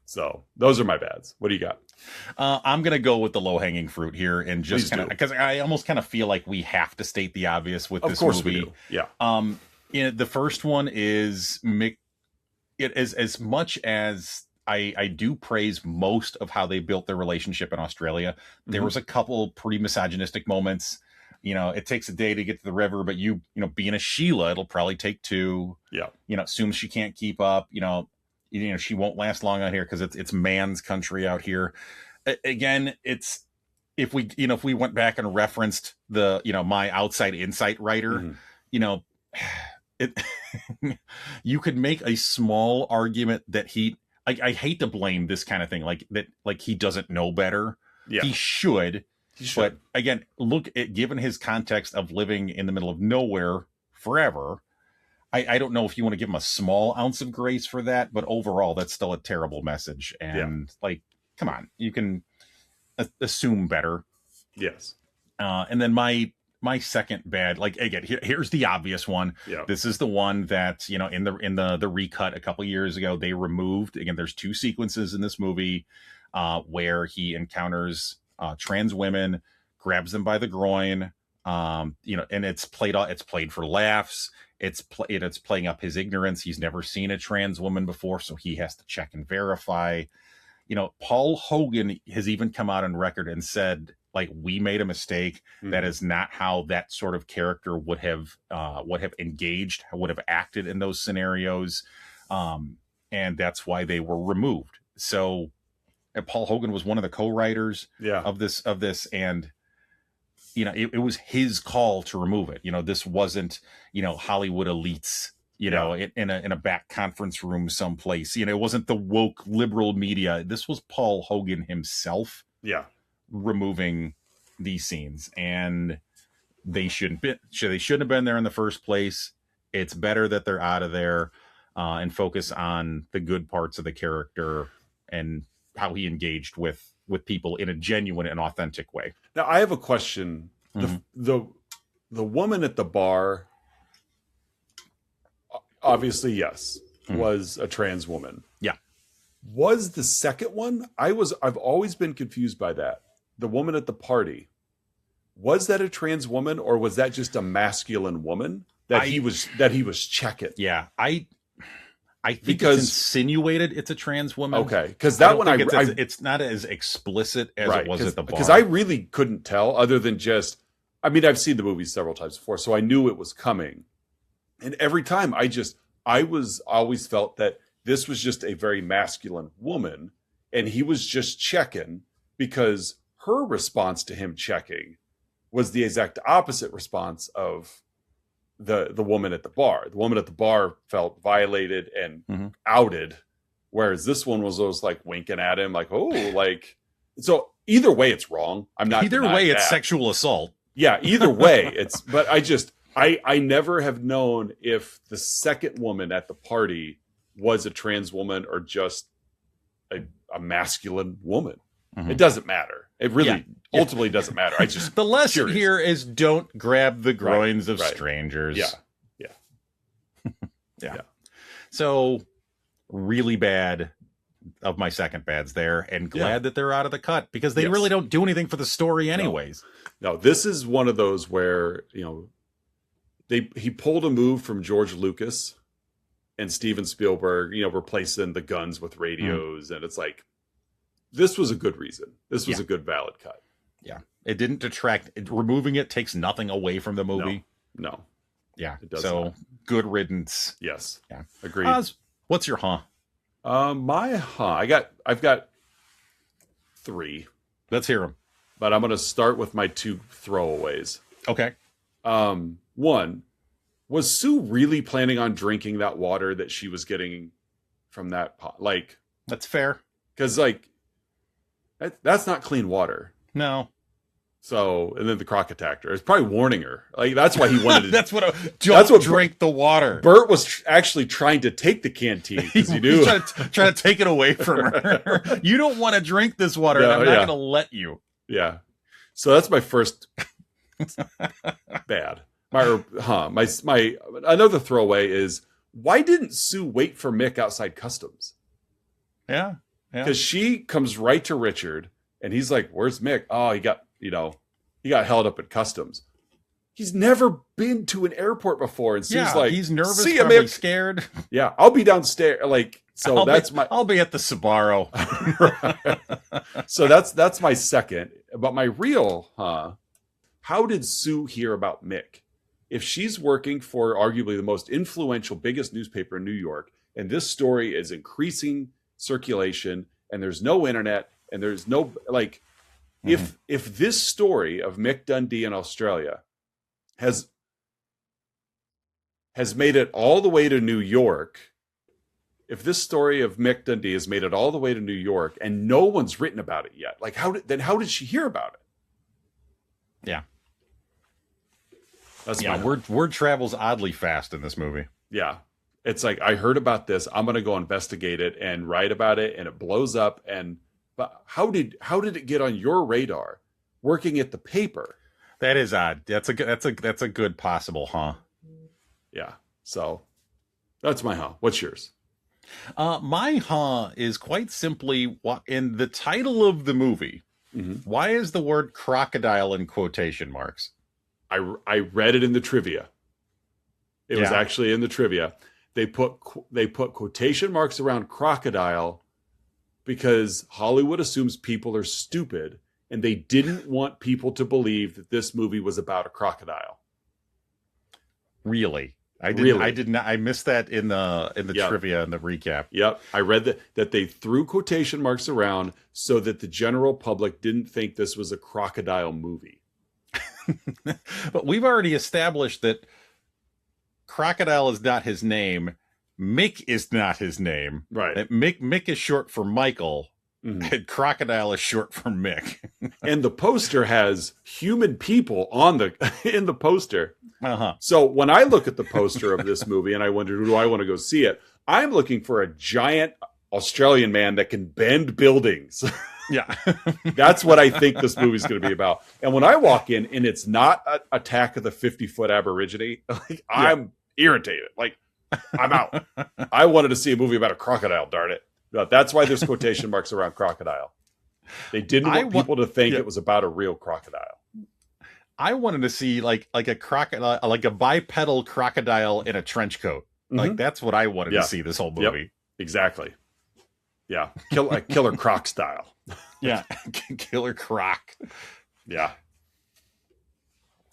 So those are my bads. What do you got? I'm going to go with the low-hanging fruit here, and just kind of, because I almost kind of feel like we have to state the obvious with this movie. Of course we do. Yeah. The first one is Mick. It is as much as I do praise most of how they built their relationship in Australia. There was a couple pretty misogynistic moments. It takes a day to get to the river, but being a Sheila, it'll probably take two. Yeah. Assumes she can't keep up. She won't last long out here because it's man's country out here. Again, it's if we went back and referenced the my outside insight writer, you could make a small argument that I hate to blame this kind of thing like he doesn't know better, Yeah. He should. He should. But again, look at given his context of living in the middle of nowhere forever, I don't know if you want to give him a small ounce of grace for that, but overall, that's still a terrible message. And like, come on, you can assume better. Yes. And then my second bad, like again, here's the obvious one. Yeah. This is the one that, you know, in the recut a couple years ago, they removed. Again, there's 2 sequences in this movie where he encounters trans women, grabs them by the groin, you know, and it's played for laughs. It's playing up his ignorance. He's never seen a trans woman before, so he has to check and verify. You know, Paul Hogan has even come out on record and said, like, we made a mistake. Mm-hmm. That is not how that sort of character would have engaged, would have acted in those scenarios. And that's why they were removed. So Paul Hogan was one of the co-writers of this. And, you know, it was his call to remove it. You know, this wasn't, you know, Hollywood elites, you know, in a back conference room someplace. You know, it wasn't the woke liberal media. This was Paul Hogan himself. Yeah. Removing these scenes, and they shouldn't have been there in the first place. It's better that they're out of there and focus on the good parts of the character and how he engaged with people in a genuine and authentic way. Now, I have a question. Mm-hmm. The woman at the bar, obviously, yes, was a trans woman. Yeah. Was the second one? I've always been confused by that. The woman at the party, was that a trans woman, or was that just a masculine woman that he was checking? Yeah, I think it's insinuated it's a trans woman. Okay, because that one it's not as explicit as it was at the bar. Because I really couldn't tell, other than just, I mean, I've seen the movie several times before, so I knew it was coming, and every time I always felt that this was just a very masculine woman, and he was just checking because her response to him checking was the exact opposite response of the woman at the bar. The woman at the bar felt violated and outed, whereas this one was always like winking at him, like, oh, like, so either way, it's wrong. I'm not. Either way, it's sexual assault. Yeah, either way, it's. But I never have known if the second woman at the party was a trans woman or just a masculine woman. It doesn't matter. It really ultimately doesn't matter. I just the lesson here is don't grab the groins of strangers. Yeah. So really bad of my second bads there, and glad that they're out of the cut because they really don't do anything for the story anyways. No, this is one of those where, you know, he pulled a move from George Lucas and Steven Spielberg, you know, replacing the guns with radios, and it's like, this was a good reason. This was a good valid cut. Yeah. It didn't detract. Removing it takes nothing away from the movie. No. Yeah. It does so not. Good riddance. Yes. Yeah. Agreed. What's your I've got 3. Let's hear them. But I'm going to start with my 2 throwaways. Okay. One, was Sue really planning on drinking that water that she was getting from that pot? Like, that's fair. Because, like, that's not clean water. No. So, and then the croc attacked her. It's probably warning her. Like, that's why he wanted to. That's what drink the water. Bert was actually trying to take the canteen because he knew. trying to take it away from her. You don't want to drink this water, and I'm not going to let you. Yeah. So that's my first bad. My another throwaway is, why didn't Sue wait for Mick outside customs? Yeah. Because she comes right to Richard, and he's like, "Where's Mick?" Oh, he got held up at customs. He's never been to an airport before, and Sue's like, he's nervous, "See probably Mick." Scared. Yeah, I'll be downstairs. Like, so I'll be at the Sbarro. So that's my second. But my real, how did Sue hear about Mick? If she's working for arguably the most influential, biggest newspaper in New York, and this story is increasing circulation, and there's no internet, and there's no, like, if this story of Mick Dundee in Australia has made it all the way to New York, if this story of Mick Dundee has made it all the way to New York and no one's written about it yet, like how did she hear about it? Yeah. That's word travels oddly fast in this movie. Yeah. It's like, I heard about this. I'm going to go investigate it and write about it, and it blows up. But how did it get on your radar working at the paper? That is odd. That's a good possible, huh? Yeah. So that's my huh. What's yours? My huh is quite simply in the title of the movie. Mm-hmm. Why is the word crocodile in quotation marks? I read it in the trivia. It was actually in the trivia. They put quotation marks around crocodile because Hollywood assumes people are stupid, and they didn't want people to believe that this movie was about a crocodile. Really? I did not. I missed that in the trivia and the recap. Yep. I read that they threw quotation marks around so that the general public didn't think this was a crocodile movie. But we've already established that Crocodile is not his name. Mick is not his name. Right. That Mick is short for Michael. Mm-hmm. And Crocodile is short for Mick. And the poster has human people in the poster. Uh-huh. So when I look at the poster of this movie and I wonder, do I want to go see it? I'm looking for a giant Australian man that can bend buildings. Yeah. That's what I think this movie's going to be about. And when I walk in and it's not Attack of the 50-Foot Aborigine, like, I'm irritated. Like, I'm out. I wanted to see a movie about a crocodile, darn it. But that's why there's quotation marks around crocodile. They didn't want people to think it was about a real crocodile. I wanted to see like a crocodile, like a bipedal crocodile in a trench coat. Mm-hmm. Like, that's what I wanted to see this whole movie. Yep. Exactly. Yeah. Killer Croc style. Yeah. Killer Croc. Yeah.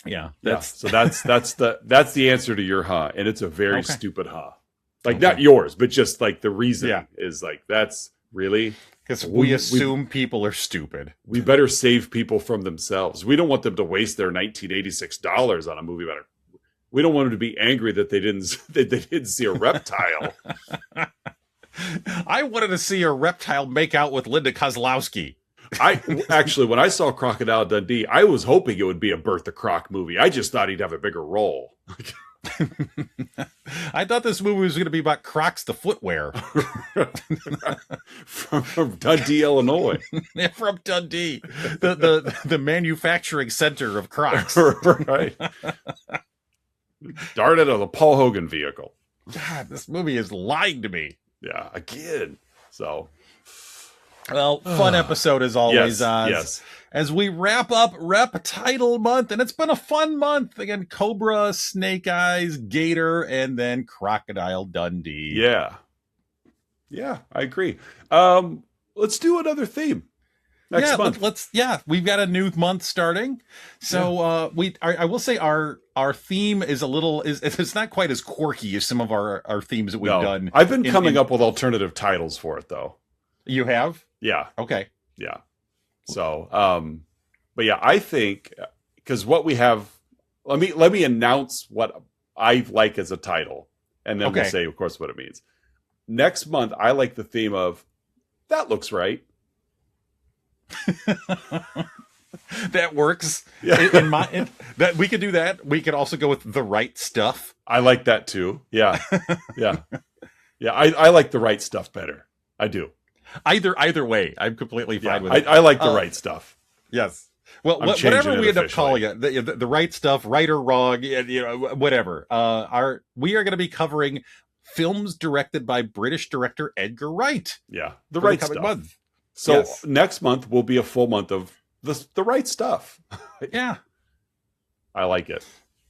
Yeah. That's the answer to your huh. And it's a very stupid huh. Like, not yours, but just like the reason is like, that's really, because we assume people are stupid. We better save people from themselves. We don't want them to waste their $1986 on a movie about it. We don't want them to be angry that they didn't see a reptile. I wanted to see a reptile make out with Linda Kozlowski. When I saw Crocodile Dundee, I was hoping it would be a Bertha Croc movie. I just thought he'd have a bigger role. I thought this movie was going to be about Crocs, the footwear. from Dundee, Illinois. Yeah, from Dundee, the manufacturing center of Crocs. Right. Darn it, on the Paul Hogan vehicle. God, this movie is lying to me. Yeah, again. So, well, fun episode as always. Yes. As we wrap up Rep Title Month, and it's been a fun month. Again, Cobra, Snake Eyes, Gator, and then Crocodile Dundee. Yeah, I agree. Let's do another theme next month. We've got a new month starting. So I will say our theme is it's not quite as quirky as some of our themes that we've done. I've been coming up with alternative titles for it, though. You have? Yeah. Okay. Yeah. So, but yeah, I think, because what we have, let me announce what I like as a title, and then we'll say, of course, what it means. Next month, I like the theme of "That Looks Right." That works. Yeah. That we could do that. We could also go with "The Right Stuff." I like that too. Yeah, yeah. I like "The Right Stuff" better. I do. Either way, I'm completely fine with it. I like "The Right Stuff." Yes. Well, whatever we end up calling it, the right stuff, right or wrong, whatever. We are going to be covering films directed by British director Edgar Wright. Yeah, the right stuff. Month. So next month will be a full month of the right stuff. Yeah, I like it.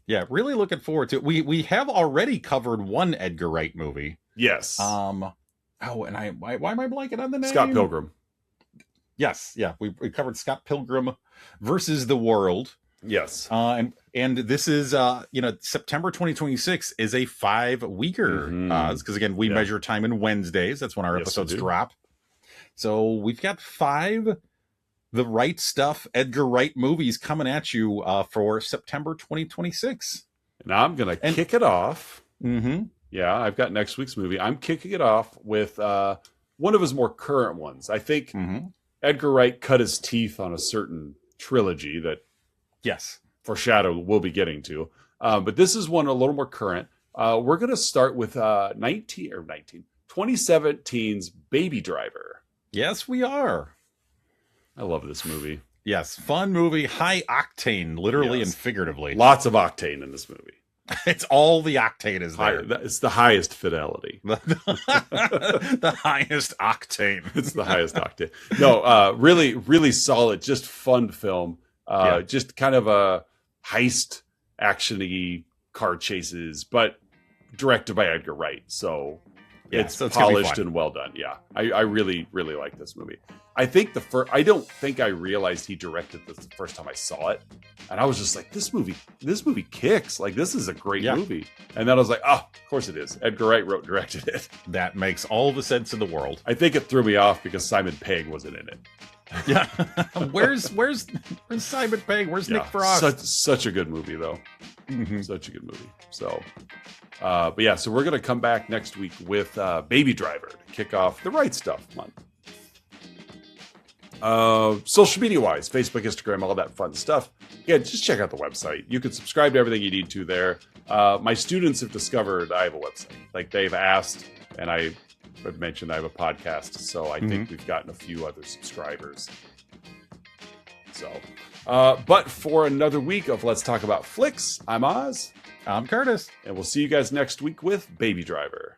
Yeah, really looking forward to it. We have already covered one Edgar Wright movie. Yes. Oh, and why am I blanking on the name? Scott Pilgrim. Yes, yeah, we covered Scott Pilgrim versus the World. Yes, and this is September 2026 is a 5-weeker because again we measure time in Wednesdays. That's when our episodes drop. So we've got 5 The Right Stuff Edgar Wright movies coming at you for September 2026. Now I'm gonna kick it off Yeah, I've got next week's movie. I'm kicking it off with one of his more current ones. I think Edgar Wright cut his teeth on a certain trilogy that Yes. Foreshadow we'll be getting to. But this is one a little more current. We're going to start with 2017's Baby Driver. Yes, we are. I love this movie. Yes, fun movie, high octane, literally and figuratively. Lots of octane in this movie. It's all the octane is there. It's the highest fidelity. The highest octane. It's the highest octane. No, really, really solid, just fun film. Just kind of a heist, action-y car chases, but directed by Edgar Wright. So it's polished and well done. Yeah, I really, really like this movie. I think I don't think I realized he directed this the first time I saw it. And I was just like, this movie kicks. Like, this is a great movie. And then I was like, oh, of course it is. Edgar Wright directed it. That makes all the sense in the world. I think it threw me off because Simon Pegg wasn't in it. Yeah. Where's Simon Pegg? Where's Nick Frost? Such a good movie, though. Such a good movie. So, but yeah, so we're going to come back next week with Baby Driver to kick off the Right Stuff month. Social media wise, Facebook, Instagram, all that fun stuff. Yeah, just check out the website. You can subscribe to everything you need to there. My students have discovered I have a website. Like, they've asked, and I've mentioned I have a podcast, so I think we've gotten a few other subscribers. So, but for another week of Let's Talk About Flicks, I'm Oz. I'm Curtis. And we'll see you guys next week with Baby Driver.